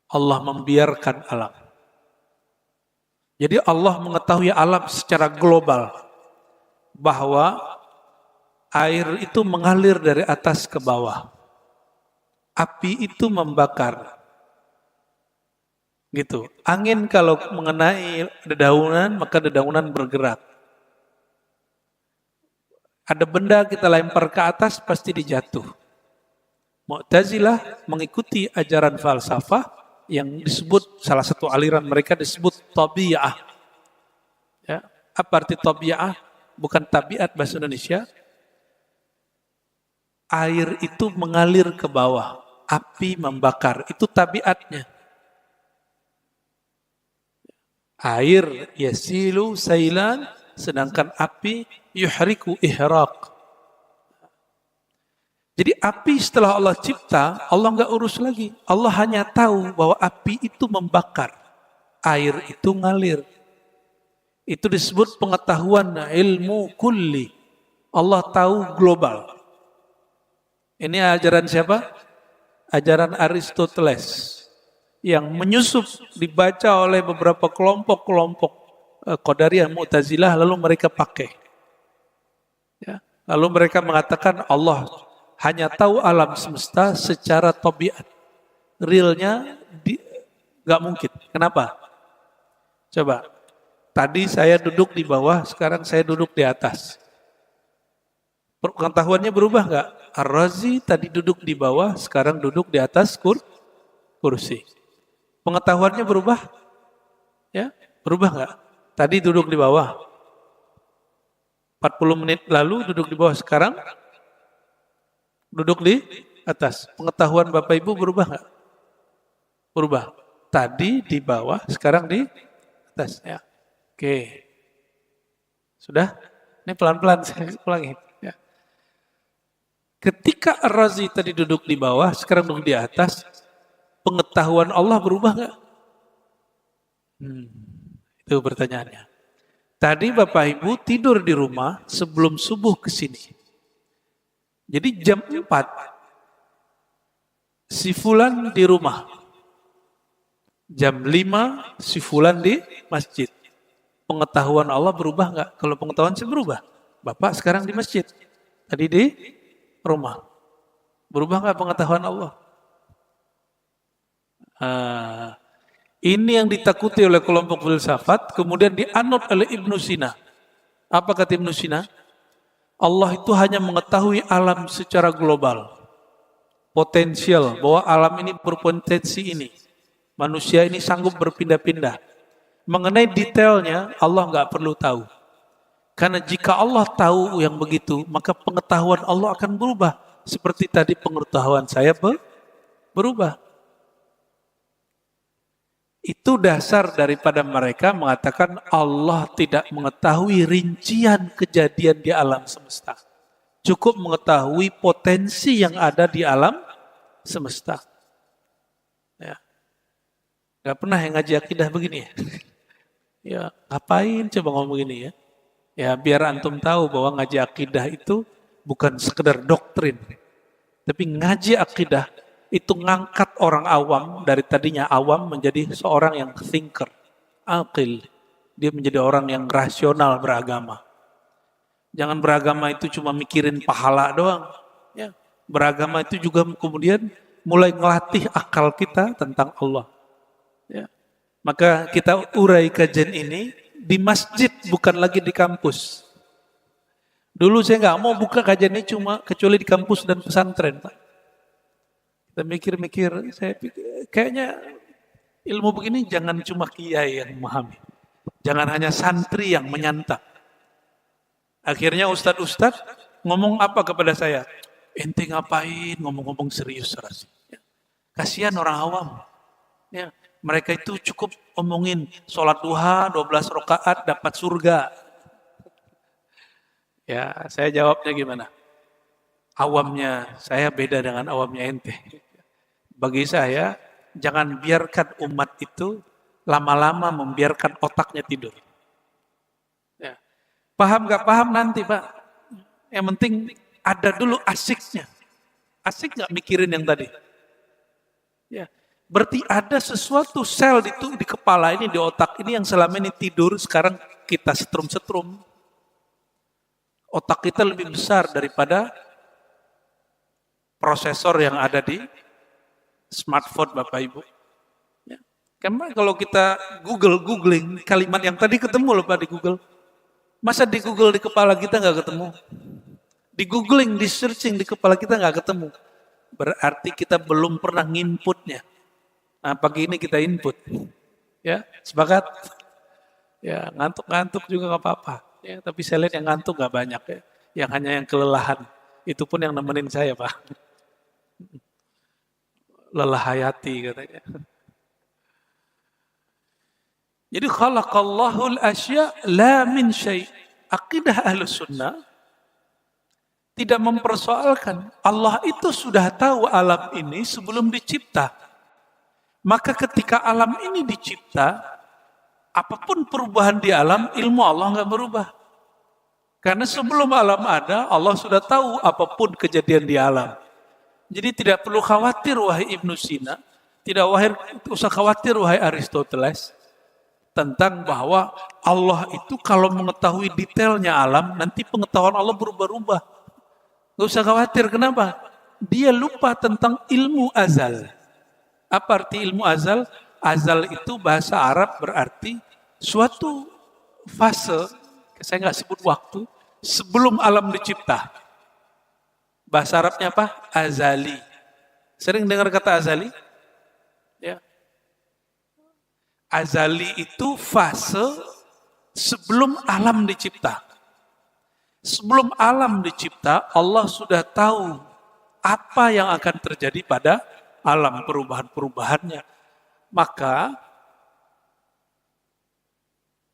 Speaker 1: Allah membiarkan alam. Jadi Allah mengetahui alam secara global, bahwa air itu mengalir dari atas ke bawah. Api itu membakar. Gitu. Angin kalau mengenai dedaunan, maka dedaunan bergerak. Ada benda kita lempar ke atas, pasti dijatuh. Mu'tazilah mengikuti ajaran falsafah yang disebut, salah satu aliran mereka disebut tabi'ah. Ya. Apa arti tabi'ah? Bukan tabiat bahasa Indonesia. Air itu mengalir ke bawah, api membakar, itu tabiatnya. Air yasilu sailan, sedangkan api yuhriku ihraq. Jadi api setelah Allah cipta, Allah nggak urus lagi. Allah hanya tahu bahwa api itu membakar, air itu ngalir. Itu disebut pengetahuan ilmu kulli. Allah tahu global. Ini ajaran siapa? Ajaran Aristoteles. Yang menyusup dibaca oleh beberapa kelompok-kelompok Qadariyah Mu'tazilah, lalu mereka pakai. Ya. Lalu mereka mengatakan Allah hanya tahu alam semesta secara tabiat. Realnya nggak mungkin. Kenapa? Coba. Tadi saya duduk di bawah, sekarang saya duduk di atas. Pengetahuannya berubah nggak? Ar-Razi tadi duduk di bawah, sekarang duduk di atas kursi. Pengetahuannya berubah? Ya, berubah nggak? Tadi duduk di bawah. 40 menit lalu duduk di bawah, sekarang duduk di atas. Pengetahuan Bapak Ibu berubah nggak? Berubah. Tadi di bawah, sekarang di atas. Ya. Oke. Sudah? Ini pelan-pelan saya ulangi. Ya. Ketika Ar-Razi tadi duduk di bawah, sekarang duduk di atas, pengetahuan Allah berubah nggak? Itu pertanyaannya. Tadi Bapak Ibu tidur di rumah sebelum subuh ke sini. Jadi jam 4, si Fulan di rumah. Jam 5, si Fulan di masjid. Pengetahuan Allah berubah nggak? Kalau pengetahuan saya berubah. Bapak sekarang di masjid. Tadi di rumah. Berubah nggak pengetahuan Allah? Ini yang ditakuti oleh kelompok filsafat, kemudian dianut oleh Ibnu Sina. Apa kata Ibnu Sina? Allah itu hanya mengetahui alam secara global. Potensial, bahwa alam ini berpotensi ini. Manusia ini sanggup berpindah-pindah. Mengenai detailnya, Allah nggak perlu tahu. Karena jika Allah tahu yang begitu, maka pengetahuan Allah akan berubah. Seperti tadi pengetahuan saya berubah. Itu dasar daripada mereka mengatakan Allah tidak mengetahui rincian kejadian di alam semesta. Cukup mengetahui potensi yang ada di alam semesta. Ya. Gak pernah yang ngaji akidah begini ya. Ya, ngapain coba ngomong begini ya. Ya, biar antum tahu bahwa ngaji akidah itu bukan sekedar doktrin. Tapi ngaji akidah itu ngangkat orang awam dari tadinya awam menjadi seorang yang thinker, aqil. Dia menjadi orang yang rasional beragama. Jangan beragama itu cuma mikirin pahala doang. Ya, beragama itu juga kemudian mulai ngelatih akal kita tentang Allah. Ya. Maka kita urai kajian ini di masjid, bukan lagi di kampus. Dulu saya nggak mau buka kajian ini cuma kecuali di kampus dan pesantren, Pak. Kita mikir-mikir, saya pikir kayaknya ilmu begini jangan cuma kiai yang memahami. Jangan hanya santri yang menyantap. Akhirnya ustadz-ustadz ngomong apa kepada saya? Ente ngapain ngomong-ngomong serius? Kasihan orang awam. Ya. Mereka itu cukup omongin sholat duha 12 rakaat dapat surga. Ya, saya jawabnya gimana? Awamnya saya beda dengan awamnya ente. Bagi saya, jangan biarkan umat itu lama-lama membiarkan otaknya tidur. Ya. Paham gak paham nanti Pak? Yang penting ada dulu asiknya. Asik nggak mikirin yang tadi? Ya. Berarti ada sesuatu sel di kepala ini, di otak ini yang selama ini tidur, sekarang kita setrum-setrum. Otak kita lebih besar daripada prosesor yang ada di smartphone Bapak Ibu. Ya. Karena kalau kita googling kalimat yang tadi ketemu loh Pak di Google. Masa di Google di kepala kita nggak ketemu? Di googling, di searching di kepala kita nggak ketemu. Berarti kita belum pernah nginputnya. Nah, pagi ini kita input. Ya, sepakat? Ya, ngantuk-ngantuk juga nggak apa-apa. Ya, tapi saya lihat yang ngantuk nggak banyak ya. Yang hanya yang kelelahan. Itu pun yang nemenin saya, Pak. Lelah hayati katanya. Jadi khalaqallahul asya la min syai'. Akidah Ahlus Sunnah tidak mempersoalkan Allah itu sudah tahu alam ini sebelum dicipta. Maka ketika alam ini dicipta, apapun perubahan di alam, ilmu Allah nggak berubah. Karena sebelum alam ada, Allah sudah tahu apapun kejadian di alam. Jadi tidak perlu khawatir wahai Ibnu Sina, tidak usah khawatir wahai Aristoteles, tentang bahwa Allah itu kalau mengetahui detailnya alam, nanti pengetahuan Allah berubah-ubah. Gak usah khawatir, kenapa? Dia lupa tentang ilmu azal. Apa arti ilmu azal? Azal itu bahasa Arab berarti suatu fase, saya nggak sebut waktu, sebelum alam dicipta. Bahasa Arabnya apa? Azali. Sering dengar kata azali? Ya. Azali itu fase sebelum alam dicipta. Sebelum alam dicipta, Allah sudah tahu apa yang akan terjadi pada alam, perubahan-perubahannya. Maka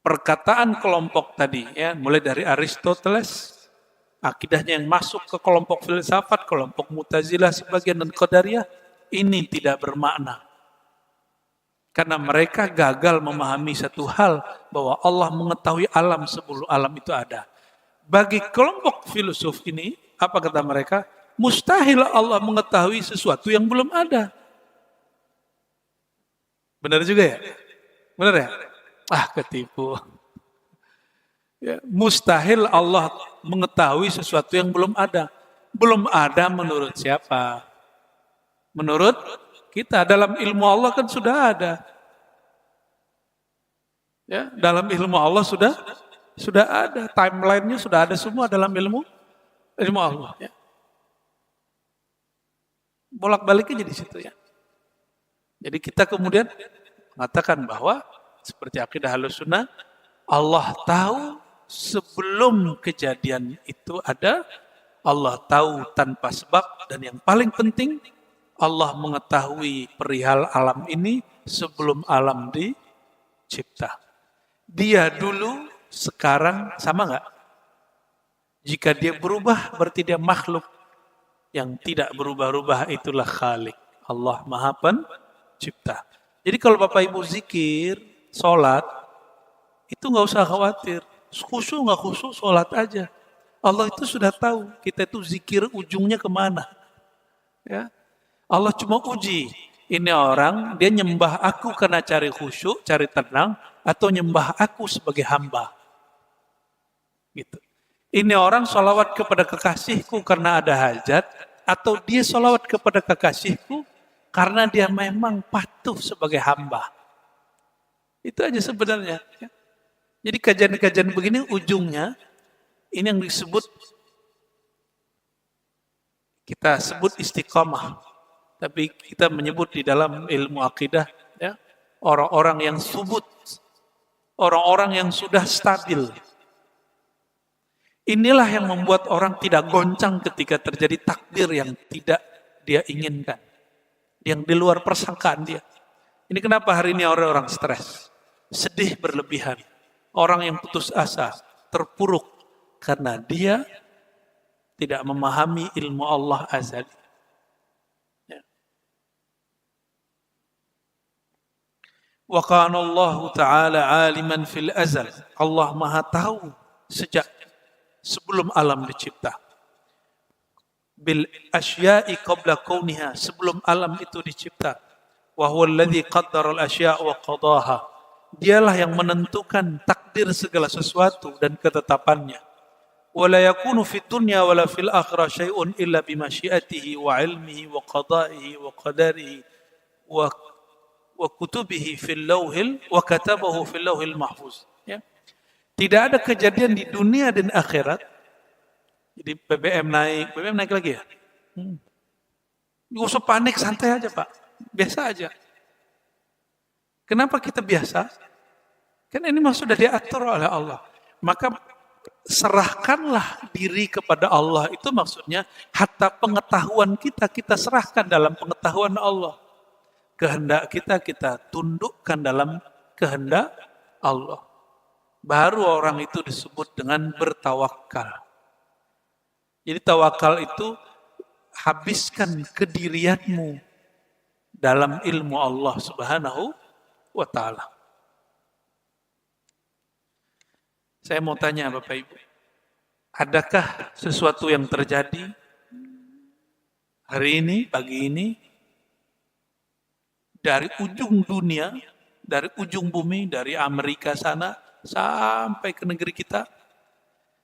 Speaker 1: perkataan kelompok tadi, ya, mulai dari Aristoteles, akidahnya yang masuk ke kelompok filsafat, kelompok Mu'tazilah sebagian dan Qadariyah, ini tidak bermakna. Karena mereka gagal memahami satu hal, bahwa Allah mengetahui alam sebelum alam itu ada. Bagi kelompok filosof ini, apa kata mereka? Mustahil Allah mengetahui sesuatu yang belum ada. Benar juga ya? Benar ya? Ah, ketipu. Ya, mustahil Allah mengetahui sesuatu yang belum ada. Belum ada menurut siapa? Menurut kita. Dalam ilmu Allah kan sudah ada. Ya, dalam ilmu Allah sudah ada. Timeline-nya sudah ada semua dalam ilmu Allah. Ya. Bolak-baliknya di situ ya. Jadi kita kemudian mengatakan bahwa seperti akidah Ahlus Sunnah, Allah tahu sebelum kejadian itu ada, Allah tahu tanpa sebab, dan yang paling penting Allah mengetahui perihal alam ini sebelum alam dicipta. Dia dulu, sekarang sama nggak? Jika dia berubah berarti dia makhluk. Yang tidak berubah-ubah itulah Khalik. Allah Maha Pencipta. Jadi kalau Bapak Ibu zikir, sholat, itu nggak usah khawatir. Khusyuk nggak khusyuk, sholat aja. Allah itu sudah tahu kita itu zikir ujungnya kemana. Ya, Allah cuma uji. Ini orang, dia nyembah aku karena cari khusyuk, cari tenang, atau nyembah aku sebagai hamba. Gitu. Ini orang sholawat kepada kekasihku karena ada hajat, atau dia sholawat kepada kekasihku karena dia memang patuh sebagai hamba. Itu aja sebenarnya. Jadi kajian-kajian begini ujungnya, ini yang disebut, kita sebut istiqamah. Tapi kita menyebut di dalam ilmu akidah, ya, orang-orang yang subut, orang-orang yang sudah stabil. Inilah yang membuat orang tidak goncang ketika terjadi takdir yang tidak dia inginkan. Yang di luar persangkaan dia. Ini kenapa hari ini orang-orang stres. Sedih berlebihan. Orang yang putus asa, terpuruk. Karena dia tidak memahami ilmu Allah azali. Ya. Wa kana Allah Ta'ala aliman fil azal. Allah maha tahu sejak sebelum alam dicipta. bil asya'i qabla kauniha, sebelum alam itu dicipta. Wa huwa alladhi qaddara al-asya' wa qadaha. Dialah yang menentukan takdir segala sesuatu dan ketetapannya. Wa la yakunu fid dunya wala fil akhirah syai'un illa bi masyiatihi wa ilmihi wa qada'ihi wa qadarihi wa kutubihi fil lauhil wa katabahu fil lauhil mahfuz. Ya. Tidak ada kejadian di dunia dan akhirat. Jadi BBM naik lagi ya? Nggak usah panik, santai aja Pak. Biasa aja. Kenapa kita biasa? Karena ini memang sudah diatur oleh Allah. Maka serahkanlah diri kepada Allah. Itu maksudnya hatta pengetahuan kita serahkan dalam pengetahuan Allah. Kehendak kita tundukkan dalam kehendak Allah. Baru orang itu disebut dengan bertawakal. Jadi tawakal itu habiskan kedirianmu dalam ilmu Allah Subhanahu wa ta'ala. Saya mau tanya Bapak Ibu, adakah sesuatu yang terjadi hari ini, pagi ini, dari ujung dunia, dari ujung bumi, dari Amerika sana, sampai ke negeri kita,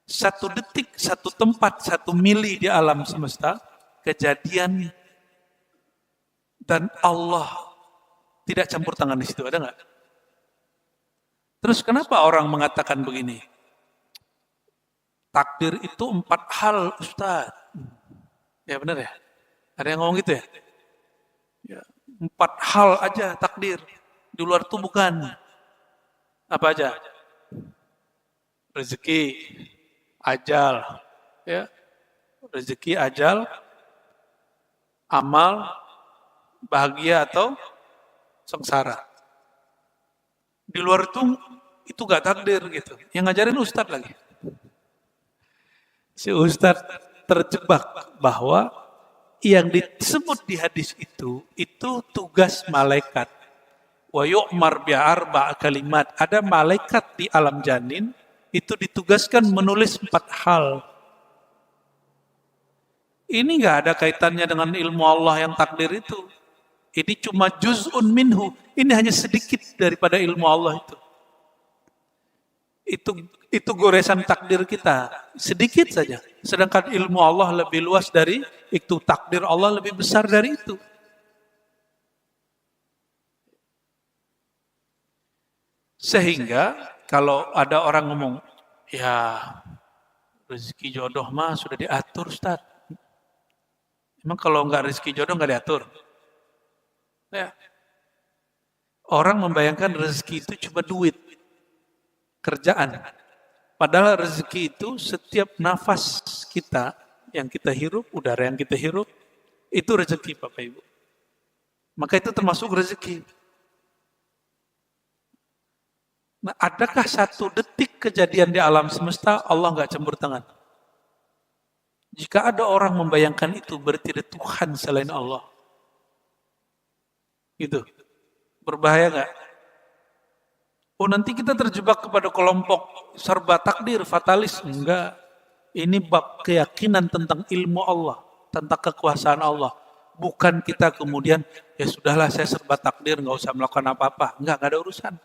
Speaker 1: satu detik, satu tempat, satu mili di alam semesta, kejadian dan Allah tidak campur tangan di situ, ada nggak? Terus kenapa orang mengatakan begini? Takdir itu 4 hal, Ustaz. Ya benar ya? Ada yang ngomong gitu ya? Ya, 4 hal aja takdir. Di luar itu bukan. Apa aja? Rezeki, ajal, ya, rezeki, ajal, amal, bahagia atau sengsara. Di luar itu gak takdir gitu. Yang ngajarin Ustadz lagi. Si Ustadz terjebak bahwa yang disebut di hadis itu tugas malaikat. Wa yu'mar bi arba' kalimat. Ada malaikat di alam janin itu ditugaskan menulis 4 hal. Ini nggak ada kaitannya dengan ilmu Allah yang takdir itu. Ini cuma juz'un minhu. Ini hanya sedikit daripada ilmu Allah itu. Itu goresan takdir kita. Sedikit saja. Sedangkan ilmu Allah lebih luas dari itu. Takdir Allah lebih besar dari itu. Sehingga kalau ada orang ngomong, ya rezeki jodoh mah sudah diatur Ustaz. Emang kalau enggak rezeki jodoh enggak diatur? Ya. Orang membayangkan rezeki itu cuma duit, kerjaan. Padahal rezeki itu setiap nafas kita yang kita hirup, udara yang kita hirup, itu rezeki Bapak Ibu. Maka itu termasuk rezeki. Nah, adakah satu detik kejadian di alam semesta Allah nggak campur tangan? Jika ada orang membayangkan itu, berarti ada Tuhan selain Allah. Gitu. Berbahaya nggak? Oh, nanti kita terjebak kepada kelompok serba takdir, fatalis. Enggak. Ini bab keyakinan tentang ilmu Allah, tentang kekuasaan Allah. Bukan kita kemudian, ya sudahlah saya serba takdir, nggak usah melakukan apa-apa. Enggak ada urusan.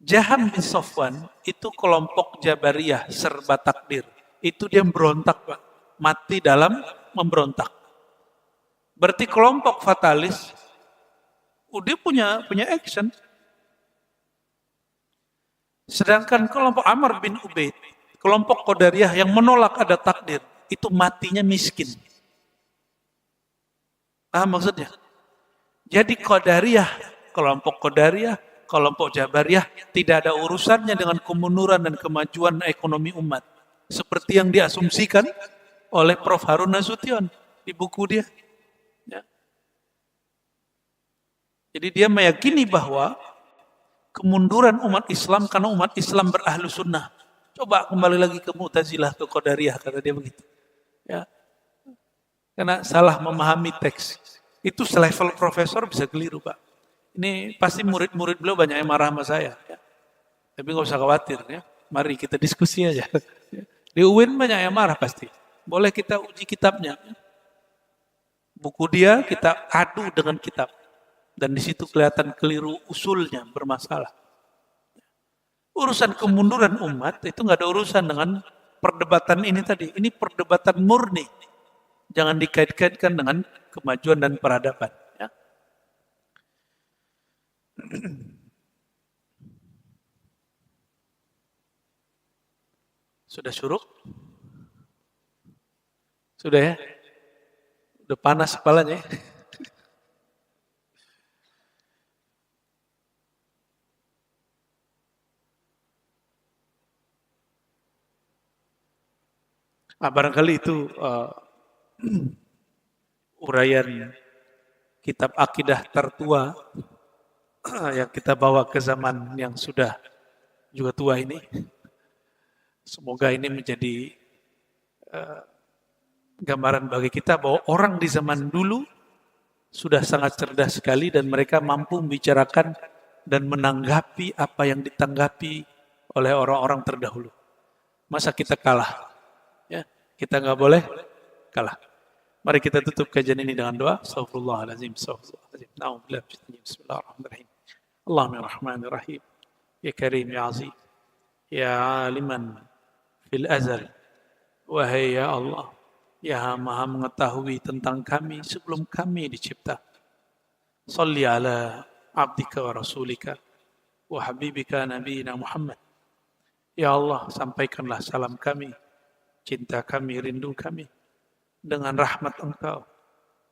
Speaker 1: Jaham bin Safwan itu kelompok Jabariyah serba takdir. Itu dia memberontak, Pak. Mati dalam memberontak. Berarti kelompok fatalis, dia punya action. Sedangkan kelompok Amr bin Ubaid, kelompok Qadariyah yang menolak ada takdir, itu matinya miskin. Maksudnya? Jadi Qadariyah, kelompok Qadariyah, kelompok Jabariyah tidak ada urusannya dengan kemunduran dan kemajuan ekonomi umat. Seperti yang diasumsikan oleh Prof. Harun Nasution di buku dia. Ya. Jadi dia meyakini bahwa kemunduran umat Islam karena umat Islam berahlu sunnah. Coba kembali lagi ke Mu'tazilah, ke Qadariyah, kata dia begitu. Ya. Karena salah memahami teks. Itu selevel profesor bisa keliru, Pak. Ini pasti murid-murid beliau banyak yang marah sama saya. Ya. Tapi nggak usah khawatir. Ya. Mari kita diskusi aja. Di UIN banyak yang marah pasti. Boleh kita uji kitabnya. Buku dia kita adu dengan kitab. Dan di situ kelihatan keliru usulnya, bermasalah. Urusan kemunduran umat itu nggak ada urusan dengan perdebatan ini tadi. Ini perdebatan murni. Jangan dikait-kaitkan dengan kemajuan dan peradaban. Ya. Sudah syuruk? Sudah ya? Udah panas kepalanya ya? Barangkali itu uraian kitab akidah tertua yang kita bawa ke zaman yang sudah juga tua ini. Semoga ini menjadi gambaran bagi kita bahwa orang di zaman dulu sudah sangat cerdas sekali dan mereka mampu membicarakan dan menanggapi apa yang ditanggapi oleh orang-orang terdahulu. Masa kita kalah? Ya, kita nggak boleh kalah. Mari kita tutup kajian ini dengan doa. Astaghfirullahaladzim. Bismillahirrahmanirrahim. Allahumma rahmanir rahim. Ya karim ya aziz. Ya aliman fil azal. Wahai ya Allah, ya maha mengetahui tentang kami sebelum kami dicipta. Salli ala abdika wa rasulika wa habibika nabiyina Muhammad. Ya Allah, sampaikanlah salam kami, cinta kami, rindu kami dengan rahmat Engkau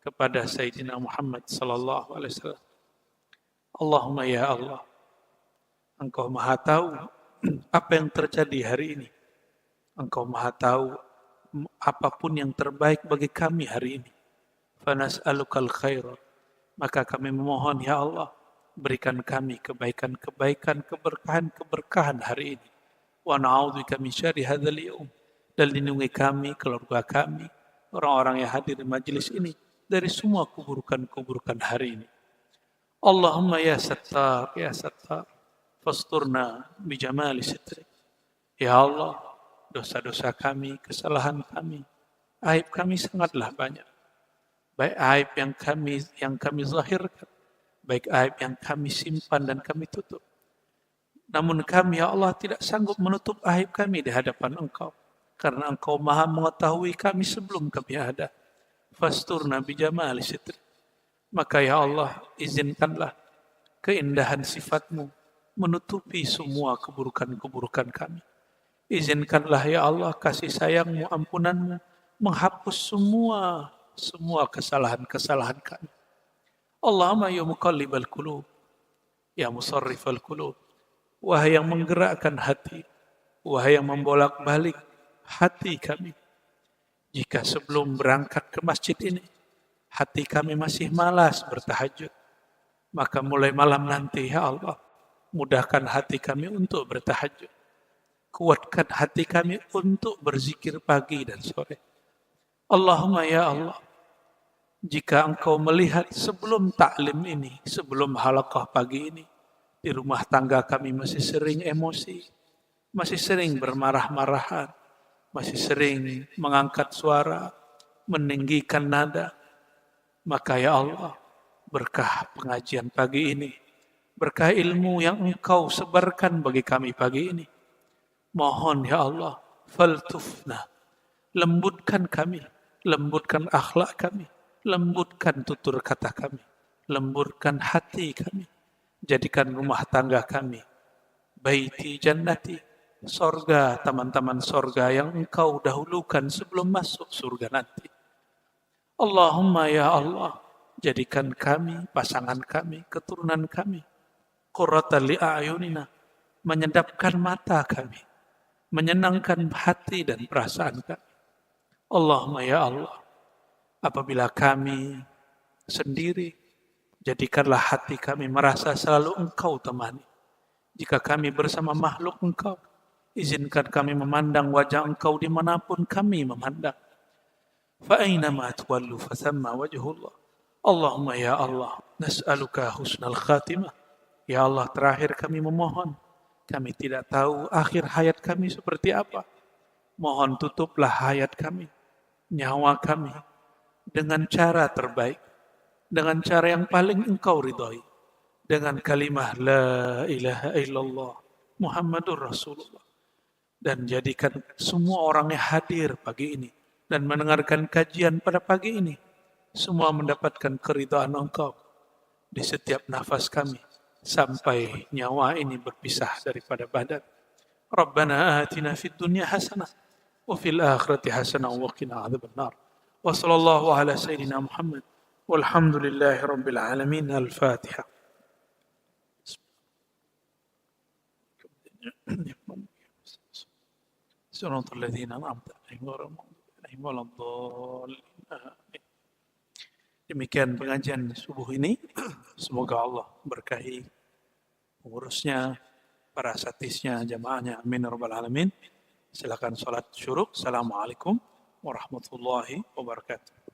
Speaker 1: kepada Sayyidina Muhammad sallallahu alaihi wasallam. Allahumma ya Allah, Engkau Maha tahu apa yang terjadi hari ini. Engkau Maha tahu apapun yang terbaik bagi kami hari ini. Fanas'alukal khaira. Maka kami memohon ya Allah, berikan kami kebaikan-kebaikan, keberkahan-keberkahan hari ini. Wa na'udzubika min syarri hadzal yaum. Dan lindungi kami, keluarga kami, orang-orang yang hadir di majelis ini dari semua keburukan-keburukan hari ini. Allahumma ya Sattar, fasturna bijamali sitrik. Ya Allah, dosa-dosa kami, kesalahan kami, aib kami sangatlah banyak. Baik aib yang kami zahirkan, baik aib yang kami simpan dan kami tutup. Namun kami ya Allah tidak sanggup menutup aib kami di hadapan Engkau. Karena Engkau Maha mengetahui kami sebelum kami ada. Fasturna bijamali sitri. Maka ya Allah, izinkanlah keindahan sifat-Mu menutupi semua keburukan-keburukan kami. Izinkanlah ya Allah, kasih sayang-Mu, ampunan-Mu menghapus semua kesalahan-kesalahan kami. Allahumma ya muqallibal qulub, ya musarrifal qulub. Wahai yang menggerakkan hati, wahai yang membolak-balik hati kami. Jika sebelum berangkat ke masjid ini, hati kami masih malas bertahajud, maka mulai malam nanti ya Allah, mudahkan hati kami untuk bertahajud. Kuatkan hati kami untuk berzikir pagi dan sore. Allahumma ya Allah, jika Engkau melihat sebelum taklim ini, sebelum halaqah pagi ini, di rumah tangga kami masih sering emosi, masih sering bermarah-marahan, masih sering mengangkat suara, meninggikan nada. Maka ya Allah, berkah pengajian pagi ini, berkah ilmu yang Engkau sebarkan bagi kami pagi ini. Mohon ya Allah, faltufna, lembutkan kami, lembutkan akhlak kami, lembutkan tutur kata kami, lembutkan hati kami. Jadikan rumah tangga kami baiti jannati, sorga, teman-teman sorga yang Engkau dahulukan sebelum masuk surga nanti. Allahumma ya Allah, jadikan kami, pasangan kami, keturunan kami, qurratan li a'yunina, menyedapkan mata kami, menyenangkan hati dan perasaan kami. Allahumma ya Allah, apabila kami sendiri, jadikanlah hati kami merasa selalu Engkau temani. Jika kami bersama makhluk Engkau, izinkan kami memandang wajah Engkau dimanapun kami memandang. Fa'ainama tuwallu fathamma wajhullah. Allahumma ya Allah, nas'aluka husnal khatimah. Ya Allah, terakhir kami memohon. Kami tidak tahu akhir hayat kami seperti apa. Mohon tutuplah hayat kami nyawa kami dengan cara terbaik, dengan cara yang paling engkau ridhai, dengan kalimah la ilaha illallah Muhammadur Rasulullah. Dan jadikan semua orang yang hadir pagi ini dan mendengarkan kajian pada pagi ini semua mendapatkan keridhaan engkau di setiap nafas kami sampai nyawa ini berpisah daripada badan. Rabbana atina fid dunya hasanah wa fil akhirati hasanah wa qina adzabannar. Wa sallallahu ala sayyidina Muhammad walhamdulillahi rabbil alamin. Al-Fatihah. صراط الذين أنعمت عليهم غير المغضوب عليهم ولا الضالين. Demikian pengajian subuh ini. Semoga Allah berkahi pengurusnya, para satisnya, jamaahnya. Amin ya rabbal alamin. Silakan salat syuruk. Assalamualaikum warahmatullahi wabarakatuh.